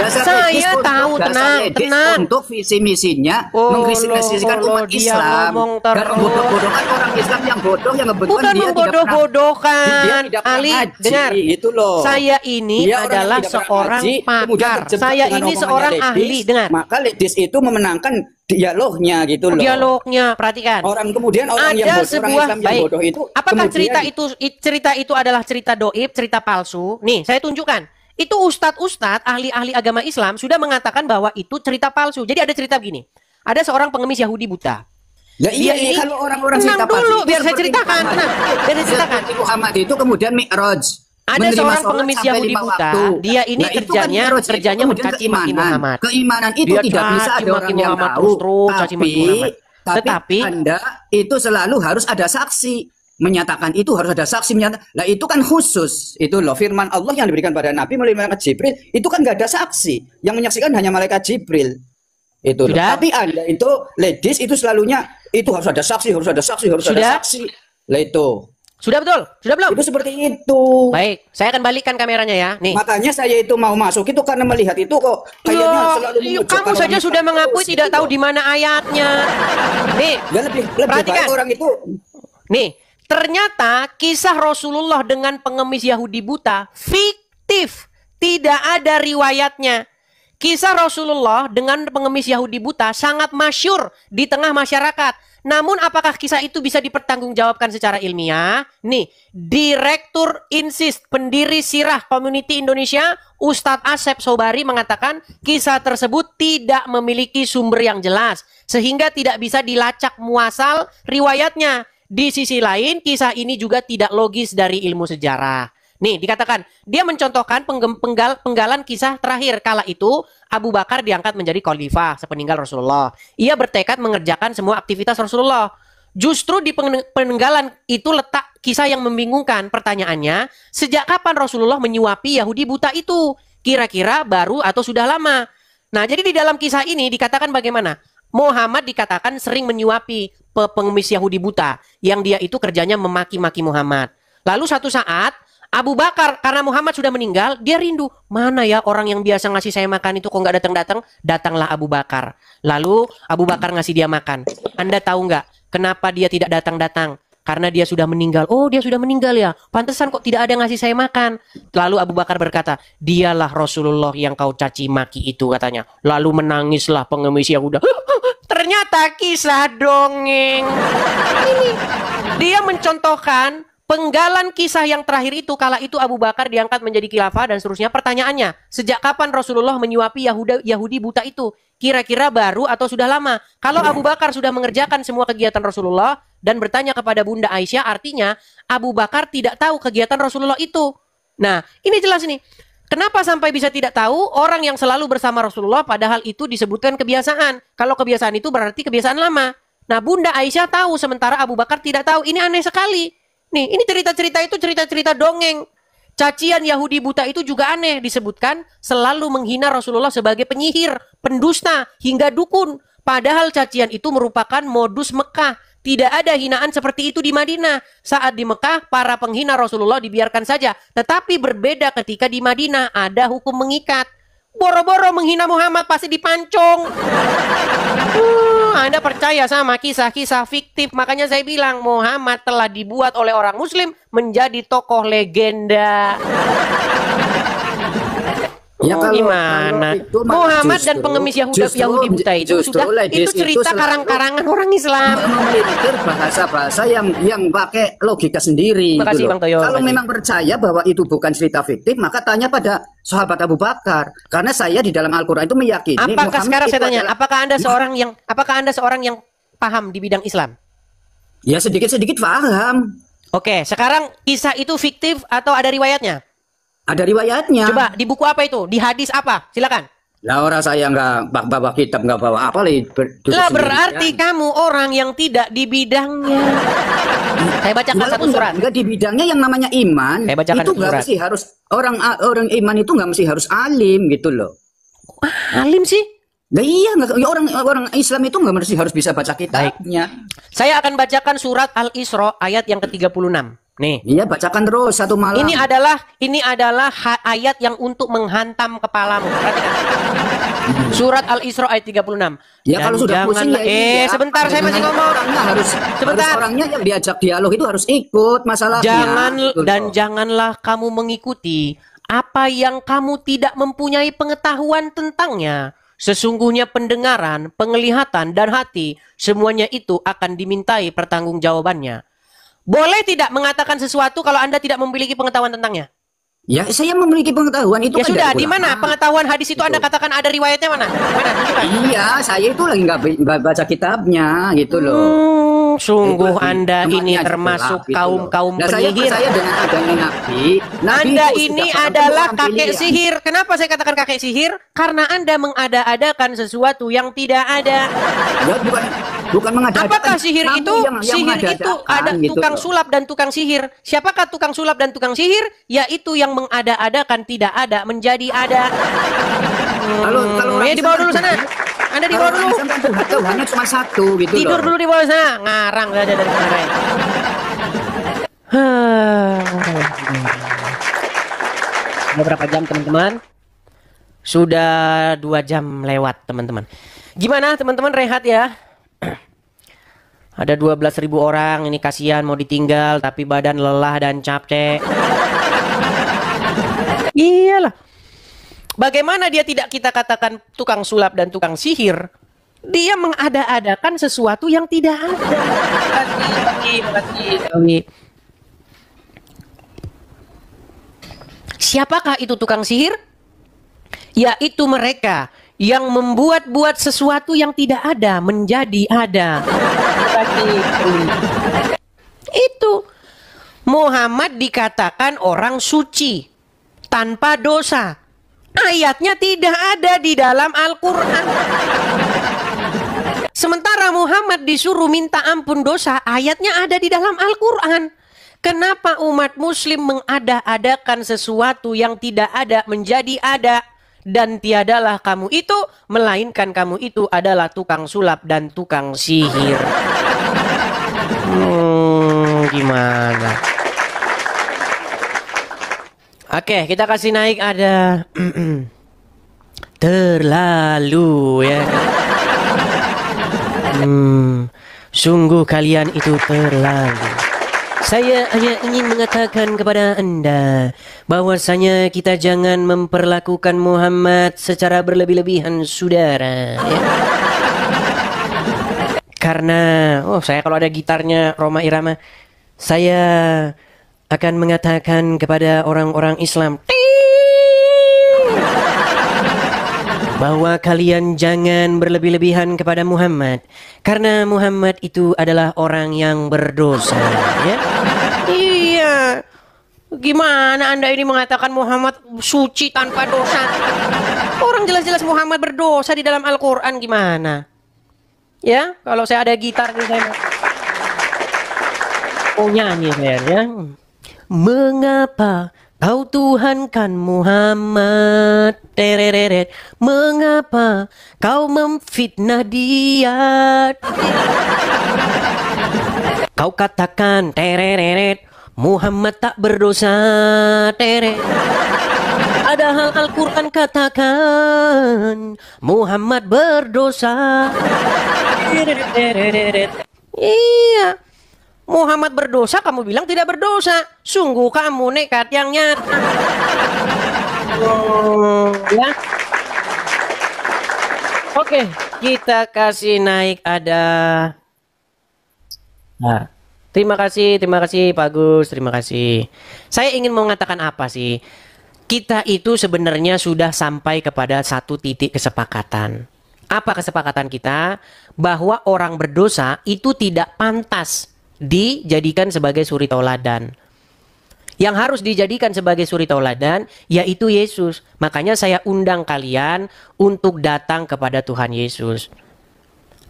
saya tahu, tenang. Untuk visi misinya mengkritiskan umat Islam dan membodoh-bodohkan orang Islam yang bodoh, yang bukan membodoh-bodohkan. Ali, dengar, saya ini adalah seorang pakar, saya ini seorang ahli. Dengar, maka ladies itu memenangkan dialognya gitu loh. Dialognya, perhatikan. Orang yang bodoh itu. Apakah cerita itu adalah cerita doib, cerita palsu? Nih, saya tunjukkan. Itu ustadz-ustadz, ahli-ahli agama Islam sudah mengatakan bahwa itu cerita palsu. Jadi ada cerita begini. Ada seorang pengemis Yahudi buta. Ya iya, kalau orang-orang cerita palsu dulu, biar saya ceritakan. Muhammad itu kemudian Mi'raj. Ada seorang pengemis Yahudi buta, dia ini kerjanya mencaci maki Muhammad. Keimanan itu dia tidak bisa ada orang yang tahu, tapi Anda itu selalu harus ada saksi. Menyatakan itu harus ada saksi menyatakan. Nah itu kan khusus. Itu loh firman Allah yang diberikan pada Nabi melalui malaikat Jibril. Itu kan nggak ada saksi. Yang menyaksikan hanya malaikat Jibril. Itu loh. Tapi Anda itu ladies itu selalunya itu harus ada saksi, harus ada saksi, harus ada saksi. Lah itu. Sudah betul? Sudah belum? Itu seperti itu. Baik, saya akan balikkan kameranya ya. Nih. Makanya saya itu mau masuk itu karena melihat itu kok kayaknya selalu kamu saja sudah mengakui tidak tahu di mana ayatnya. Nih, lebih perhatikan orang itu. Nih, ternyata kisah Rasulullah dengan pengemis Yahudi buta fiktif, tidak ada riwayatnya. Kisah Rasulullah dengan pengemis Yahudi buta sangat masyhur di tengah masyarakat. Namun apakah kisah itu bisa dipertanggungjawabkan secara ilmiah? Nih, Direktur INSIS, pendiri Sirah Community Indonesia, Ustadz Asep Sobari mengatakan kisah tersebut tidak memiliki sumber yang jelas, sehingga tidak bisa dilacak muasal riwayatnya. Di sisi lain, kisah ini juga tidak logis dari ilmu sejarah. Nih, dikatakan, dia mencontohkan penggalan kisah terakhir. Kala itu, Abu Bakar diangkat menjadi khalifah sepeninggal Rasulullah. Ia bertekad mengerjakan semua aktivitas Rasulullah. Justru di peninggalan itu letak kisah yang membingungkan. Pertanyaannya, sejak kapan Rasulullah menyuapi Yahudi buta itu? Kira-kira baru atau sudah lama? Nah, jadi di dalam kisah ini dikatakan bagaimana? Muhammad dikatakan sering menyuapi pengemis Yahudi buta. Yang dia itu kerjanya memaki-maki Muhammad. Lalu satu saat, Abu Bakar, karena Muhammad sudah meninggal, dia rindu. Mana ya orang yang biasa ngasih saya makan itu kok nggak datang-datang? Datanglah Abu Bakar. Lalu Abu Bakar ngasih dia makan. Anda tahu nggak kenapa dia tidak datang-datang? Karena dia sudah meninggal. Oh, dia sudah meninggal ya. Pantesan kok tidak ada yang ngasih saya makan. Lalu Abu Bakar berkata, dialah Rasulullah yang kau caci maki itu, katanya. Lalu menangislah pengemis Yahuda. Ternyata kisah dongeng. Ini dia mencontohkan penggalan kisah yang terakhir itu. Kala itu Abu Bakar diangkat menjadi khilafah dan seterusnya. Pertanyaannya, sejak kapan Rasulullah menyuapi Yahudi buta itu? Kira-kira baru atau sudah lama? Kalau Abu Bakar sudah mengerjakan semua kegiatan Rasulullah dan bertanya kepada Bunda Aisyah, artinya Abu Bakar tidak tahu kegiatan Rasulullah itu. Nah, ini jelas nih. Kenapa sampai bisa tidak tahu orang yang selalu bersama Rasulullah padahal itu disebutkan kebiasaan? Kalau kebiasaan itu berarti kebiasaan lama. Nah, Bunda Aisyah tahu sementara Abu Bakar tidak tahu. Ini aneh sekali. Nih, ini cerita-cerita itu cerita-cerita dongeng. Cacian Yahudi buta itu juga aneh. Disebutkan selalu menghina Rasulullah sebagai penyihir, pendusta, hingga dukun. Padahal cacian itu merupakan modus Mekah. Tidak ada hinaan seperti itu di Madinah. Saat di Mekah, para penghina Rasulullah dibiarkan saja. Tetapi berbeda ketika di Madinah, ada hukum mengikat. Boro-boro menghina Muhammad pasti dipancung. Anda percaya sama kisah-kisah fiktif. Makanya saya bilang Muhammad telah dibuat oleh orang Muslim menjadi tokoh legenda. Ya, gimana? Muhammad dan pengemis Yahudi buta itu sudah itu cerita karang-karangan orang Islam. Memikir bahasa-bahasa yang pakai logika sendiri. Makasih, Bang Toyo. Kalau memang percaya bahwa itu bukan cerita fiktif, maka tanya pada sahabat Abu Bakar. Karena saya di dalam Al-Quran itu meyakini. Apakah sekarang saya tanya, apakah Anda seorang yang paham di bidang Islam? Ya, sedikit-sedikit paham. Oke, sekarang kisah itu fiktif atau ada riwayatnya? Ada riwayatnya. Coba di buku apa itu? Di hadis apa? Silakan. Lah, orang saya nggak bawa kitab, nggak bawa apa lah berarti kamu orang yang tidak di bidangnya. Saya bacakan satu surat. Nggak di bidangnya yang namanya iman. Saya bacakan itu nggak mesti harus orang iman itu nggak mesti harus alim gitu loh. Alim sih? Nah, iya, orang Islam itu nggak mesti harus bisa baca kitabnya. Saya akan bacakan surat Al-Isra ayat yang ke-36. Nih. Iya, bacakan terus satu malam. Ini adalah ayat yang untuk menghantam kepalamu. Perhatikan. Surat Al-Isra ayat 36. Ya, kalau sudah pusing ya. Sebentar, saya masih ngomong. Sebentar. Orangnya yang diajak dialog itu harus ikut masalahnya. Janganlah kamu mengikuti apa yang kamu tidak mempunyai pengetahuan tentangnya. Sesungguhnya pendengaran, penglihatan, dan hati, semuanya itu akan dimintai pertanggungjawabannya. Boleh tidak mengatakan sesuatu kalau Anda tidak memiliki pengetahuan tentangnya? Ya, saya memiliki pengetahuan itu. Ya sudah, di mana pengetahuan hadis itu Anda katakan ada riwayatnya mana? Tunjukkan. Iya, saya itu lagi nggak baca kitabnya gitu loh. Sungguh Anda ini termasuk kaum-kaum penyihir. Saya dengan adanya Nabi Anda ini adalah kakek sihir. Kenapa saya katakan kakek sihir? Karena Anda mengada-adakan sesuatu yang tidak ada. Ya, bukan mengada-adakan. Apakah sihir itu? Sihir itu ada tukang sulap dan tukang sihir. Siapakah tukang sulap dan tukang sihir? Yaitu yang mengada-adakan tidak ada menjadi ada. Ya, dibawa dulu sana. Anda di bawah dulu. Tuhannya cuma satu gitu. Tidur dulu di bawah sana. Ngarang saja dari kemarin. Sudah berapa jam teman-teman? Sudah 2 jam lewat teman-teman. Gimana teman-teman, rehat ya? Ada 12.000 orang, ini kasihan mau ditinggal tapi badan lelah dan capek. Iyalah. Bagaimana dia tidak kita katakan tukang sulap dan tukang sihir? Dia mengada-adakan sesuatu yang tidak ada. Siapakah itu tukang sihir? Yaitu mereka yang membuat-buat sesuatu yang tidak ada menjadi ada. Itu Muhammad dikatakan orang suci tanpa dosa. Ayatnya tidak ada di dalam Al-Quran. Sementara Muhammad disuruh minta ampun dosa, ayatnya ada di dalam Al-Quran. Kenapa umat muslim mengada-adakan sesuatu yang tidak ada menjadi ada? Dan tiadalah kamu itu, melainkan kamu itu adalah tukang sulap dan tukang sihir. Gimana? Oke, kita kasih naik ada terlalu ya. Sungguh kalian itu terlalu. Saya hanya ingin mengatakan kepada Anda bahwasanya kita jangan memperlakukan Muhammad secara berlebih-lebihan, saudara. Ya. Karena, saya kalau ada gitarnya Roma Irama, saya akan mengatakan kepada orang-orang Islam bahwa kalian jangan berlebih-lebihan kepada Muhammad, karena Muhammad itu adalah orang yang berdosa, ya. Iya. Gimana Anda ini mengatakan Muhammad suci tanpa dosa? Orang jelas-jelas Muhammad berdosa di dalam Al-Quran, gimana? Ya, kalau saya ada gitar nih saya nyanyi saya, ya. Mengapa kau Tuhankan Muhammad, tereret, mengapa kau memfitnah dia? Kau katakan, tereret, Muhammad tak berdosa, teret. Padahal Al-Quran katakan Muhammad berdosa. Iya, Muhammad berdosa, kamu bilang tidak berdosa. Sungguh kamu nekat yang nyata. Ya. Oke, kita kasih naik ada. Nah, terima kasih Pak Gus, terima kasih. Saya ingin mengatakan apa sih? Kita itu sebenarnya sudah sampai kepada satu titik kesepakatan. Apa kesepakatan kita? Bahwa orang berdosa itu tidak pantas dijadikan sebagai suri tauladan. Yang harus dijadikan sebagai suri tauladan yaitu Yesus. Makanya saya undang kalian untuk datang kepada Tuhan Yesus.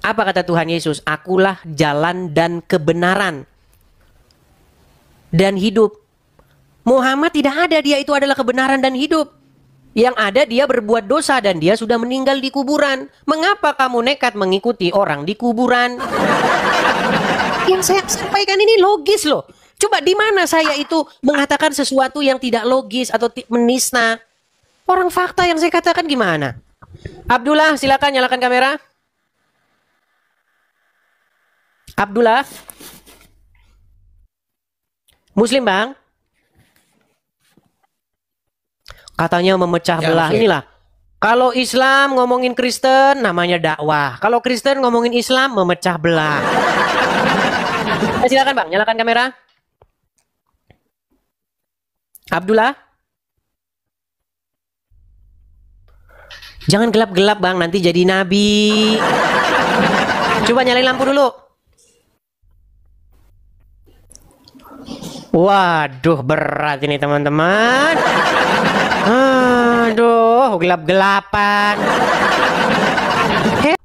Apa kata Tuhan Yesus? Akulah jalan dan kebenaran dan hidup. Muhammad tidak ada, dia itu adalah kebenaran dan hidup. Yang ada dia berbuat dosa dan dia sudah meninggal di kuburan. Mengapa kamu nekat mengikuti orang di kuburan? Yang saya sampaikan ini logis loh. Coba di mana saya itu mengatakan sesuatu yang tidak logis atau menista? Orang fakta yang saya katakan gimana? Abdullah, silakan nyalakan kamera. Abdullah. Muslim, Bang? Katanya memecah belah. Inilah. Kalau Islam ngomongin Kristen namanya dakwah. Kalau Kristen ngomongin Islam memecah belah. Silakan Bang, nyalakan kamera. Abdullah. Jangan gelap-gelap Bang, nanti jadi nabi. Coba nyalain lampu dulu. Waduh, berat ini teman-teman. Aduh, gelap-gelapan.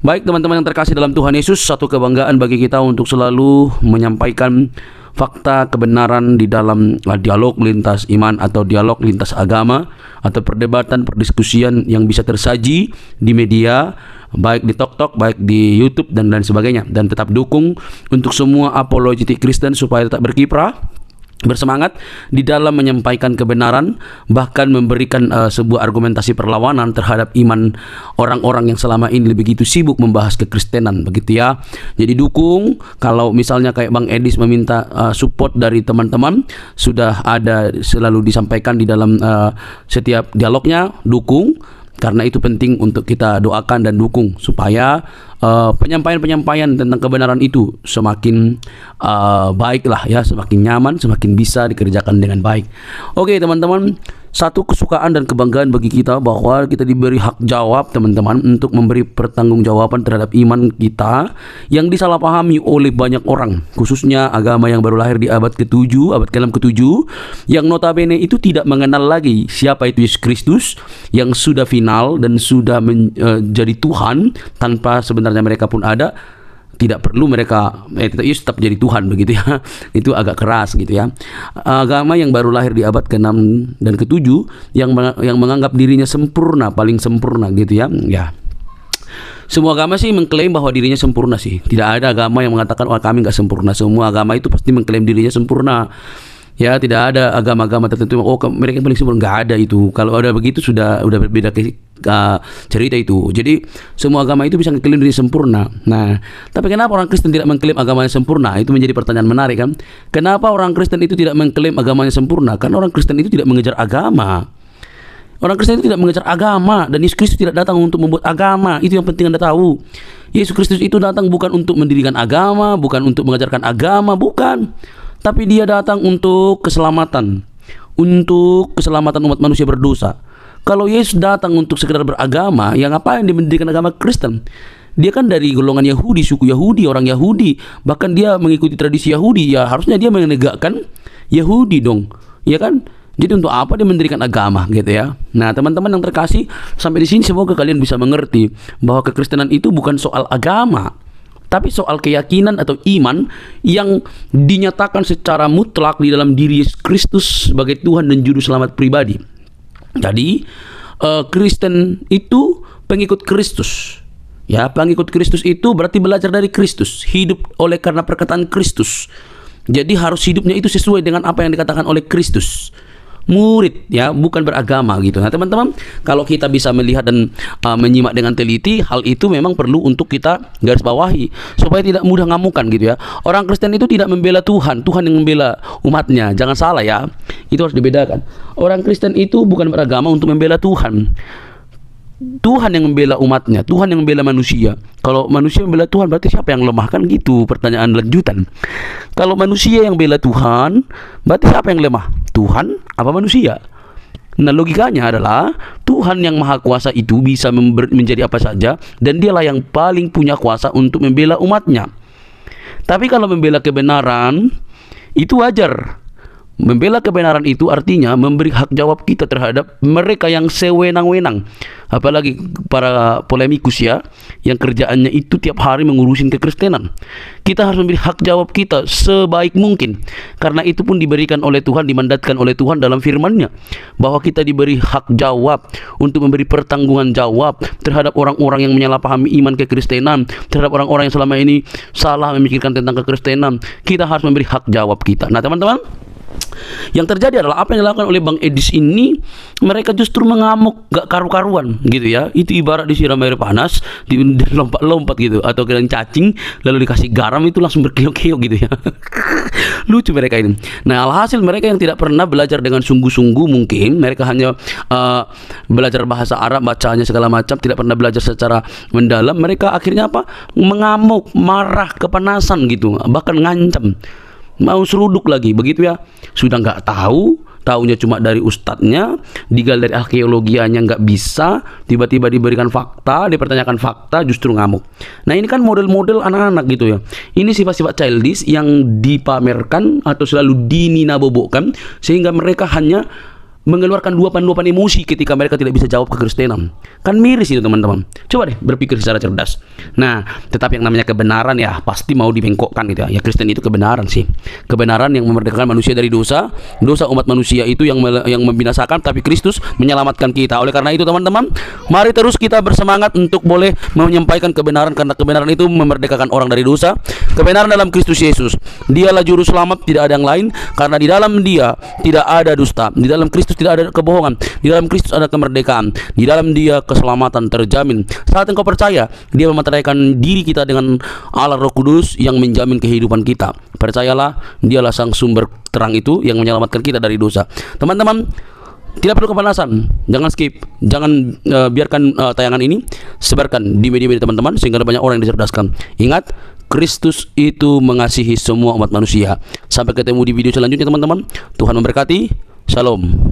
Baik teman-teman yang terkasih dalam Tuhan Yesus, satu kebanggaan bagi kita untuk selalu menyampaikan fakta kebenaran di dalam dialog lintas iman atau dialog lintas agama atau perdebatan, perdiskusian yang bisa tersaji di media, baik di TokTok, baik di YouTube dan lain sebagainya. Dan tetap dukung untuk semua apologetik Kristen supaya tetap berkiprah bersemangat di dalam menyampaikan kebenaran, bahkan memberikan sebuah argumentasi perlawanan terhadap iman orang-orang yang selama ini begitu sibuk membahas kekristenan, begitu ya. Jadi dukung, kalau misalnya kayak Bang Edis meminta support dari teman-teman, sudah ada selalu disampaikan di dalam setiap dialognya, dukung. Karena itu penting untuk kita doakan dan dukung supaya penyampaian-penyampaian tentang kebenaran itu semakin baiklah ya, semakin nyaman, semakin bisa dikerjakan dengan baik. Oke teman-teman, satu kesukaan dan kebanggaan bagi kita bahwa kita diberi hak jawab teman-teman untuk memberi pertanggungjawaban terhadap iman kita yang disalahpahami oleh banyak orang, khususnya agama yang baru lahir di abad ke-7, abad ke-6 ke-7, yang notabene itu tidak mengenal lagi siapa itu Yesus Kristus yang sudah final dan sudah menjadi Tuhan tanpa sebenarnya mereka pun ada. Tidak perlu mereka tetap jadi Tuhan, begitu ya. Itu agak keras gitu ya. Agama yang baru lahir di abad ke-6 dan ke-7 yang menganggap dirinya sempurna, paling sempurna gitu ya. Ya. Semua agama sih mengklaim bahwa dirinya sempurna sih. Tidak ada agama yang mengatakan kami nggak sempurna. Semua agama itu pasti mengklaim dirinya sempurna. Ya, tidak ada agama-agama tertentu mereka paling sempurna, nggak ada itu. Kalau ada begitu sudah berbeda cerita itu. Jadi semua agama itu bisa mengklaim diri sempurna. Nah, tapi kenapa orang Kristen tidak mengklaim agamanya sempurna? Itu menjadi pertanyaan menarik kan? Kenapa orang Kristen itu tidak mengklaim agamanya sempurna? Karena orang Kristen itu tidak mengejar agama. Orang Kristen itu tidak mengejar agama, dan Yesus Kristus tidak datang untuk membuat agama. Itu yang penting Anda tahu. Yesus Kristus itu datang bukan untuk mendirikan agama, bukan untuk mengajarkan agama, bukan. Tapi dia datang untuk keselamatan, untuk keselamatan umat manusia berdosa. Kalau Yesus datang untuk sekedar beragama, yang apa yang dia mendirikan agama Kristen? Dia kan dari golongan Yahudi, suku Yahudi, orang Yahudi, bahkan dia mengikuti tradisi Yahudi. Ya harusnya dia menegakkan Yahudi dong, ya kan? Jadi untuk apa dia mendirikan agama gitu ya? Nah teman-teman yang terkasih, sampai di sini semoga kalian bisa mengerti bahwa kekristenan itu bukan soal agama, tapi soal keyakinan atau iman yang dinyatakan secara mutlak di dalam diri Yesus Kristus sebagai Tuhan dan Juru Selamat pribadi. Jadi Kristen itu pengikut Kristus. Ya, pengikut Kristus itu berarti belajar dari Kristus, hidup oleh karena perkataan Kristus. Jadi harus hidupnya itu sesuai dengan apa yang dikatakan oleh Kristus. Murid ya, bukan beragama gitu. Nah teman-teman, kalau kita bisa melihat dan menyimak dengan teliti, hal itu memang perlu untuk kita garis bawahi supaya tidak mudah ngamukan gitu ya. Orang Kristen itu tidak membela Tuhan, Tuhan yang membela umatnya. Jangan salah ya, itu harus dibedakan. Orang Kristen itu bukan beragama untuk membela Tuhan. Tuhan yang membela umatnya, Tuhan yang membela manusia. Kalau manusia membela Tuhan, berarti siapa yang lemah? Kan gitu pertanyaan lanjutan. Kalau manusia yang bela Tuhan, berarti siapa yang lemah? Tuhan apa manusia? Nah logikanya adalah Tuhan yang maha kuasa itu bisa menjadi apa saja, dan dialah yang paling punya kuasa untuk membela umatnya. Tapi kalau membela kebenaran, itu wajar. Membela kebenaran itu artinya memberi hak jawab kita terhadap mereka yang sewenang-wenang. Apalagi para polemikus ya, yang kerjaannya itu tiap hari mengurusin kekristenan. Kita harus memberi hak jawab kita sebaik mungkin. Karena itu pun diberikan oleh Tuhan, dimandatkan oleh Tuhan dalam firman-Nya, bahwa kita diberi hak jawab untuk memberi pertanggungan jawab terhadap orang-orang yang menyalahpahami iman kekristenan, terhadap orang-orang yang selama ini salah memikirkan tentang kekristenan. Kita harus memberi hak jawab kita. Nah teman-teman, yang terjadi adalah apa yang dilakukan oleh Bang Edis ini, mereka justru mengamuk gak karu-karuan gitu ya. Itu ibarat disiram air panas, lompat-lompat gitu, atau kalian cacing lalu dikasih garam itu langsung berkiok-kiok gitu ya. Lucu mereka ini. Nah alhasil mereka yang tidak pernah belajar dengan sungguh-sungguh, mungkin mereka hanya belajar bahasa Arab, bacanya segala macam, tidak pernah belajar secara mendalam. Mereka akhirnya apa? Mengamuk, marah, kepanasan gitu, bahkan ngancam, mau seruduk lagi begitu ya. Sudah nggak tahu, taunya cuma dari ustadznya, digali dari arkeologianya nggak bisa, tiba-tiba diberikan fakta, dipertanyakan fakta, justru ngamuk. Nah ini kan model-model anak-anak gitu ya. Ini sifat-sifat childish yang dipamerkan atau selalu dininabobokkan, sehingga mereka hanya mengeluarkan luapan-luapan emosi ketika mereka tidak bisa jawab kekristenan. Kan miris itu teman-teman. Coba deh berpikir secara cerdas. Nah, tetapi yang namanya kebenaran ya pasti mau dibengkokkan gitu ya. Ya Kristen itu kebenaran sih. Kebenaran yang memerdekakan manusia dari dosa. Dosa umat manusia itu yang membinasakan, tapi Kristus menyelamatkan kita. Oleh karena itu teman-teman, mari terus kita bersemangat untuk boleh menyampaikan kebenaran, karena kebenaran itu memerdekakan orang dari dosa. Kebenaran dalam Kristus Yesus. Dialah juru selamat, tidak ada yang lain, karena di dalam Dia tidak ada dusta. Di dalam Kristus tidak ada kebohongan. Di dalam Kristus ada kemerdekaan. Di dalam Dia keselamatan terjamin. Saat engkau percaya, Dia memateraikan diri kita dengan Allah Roh Kudus yang menjamin kehidupan kita. Percayalah, Dialah sang sumber terang itu yang menyelamatkan kita dari dosa. Teman-teman, tidak perlu kepanasan, jangan skip, jangan biarkan tayangan ini, sebarkan di media-media teman-teman sehingga banyak orang yang dicerdaskan. Ingat, Kristus itu mengasihi semua umat manusia. Sampai ketemu di video selanjutnya teman-teman. Tuhan memberkati. Shalom.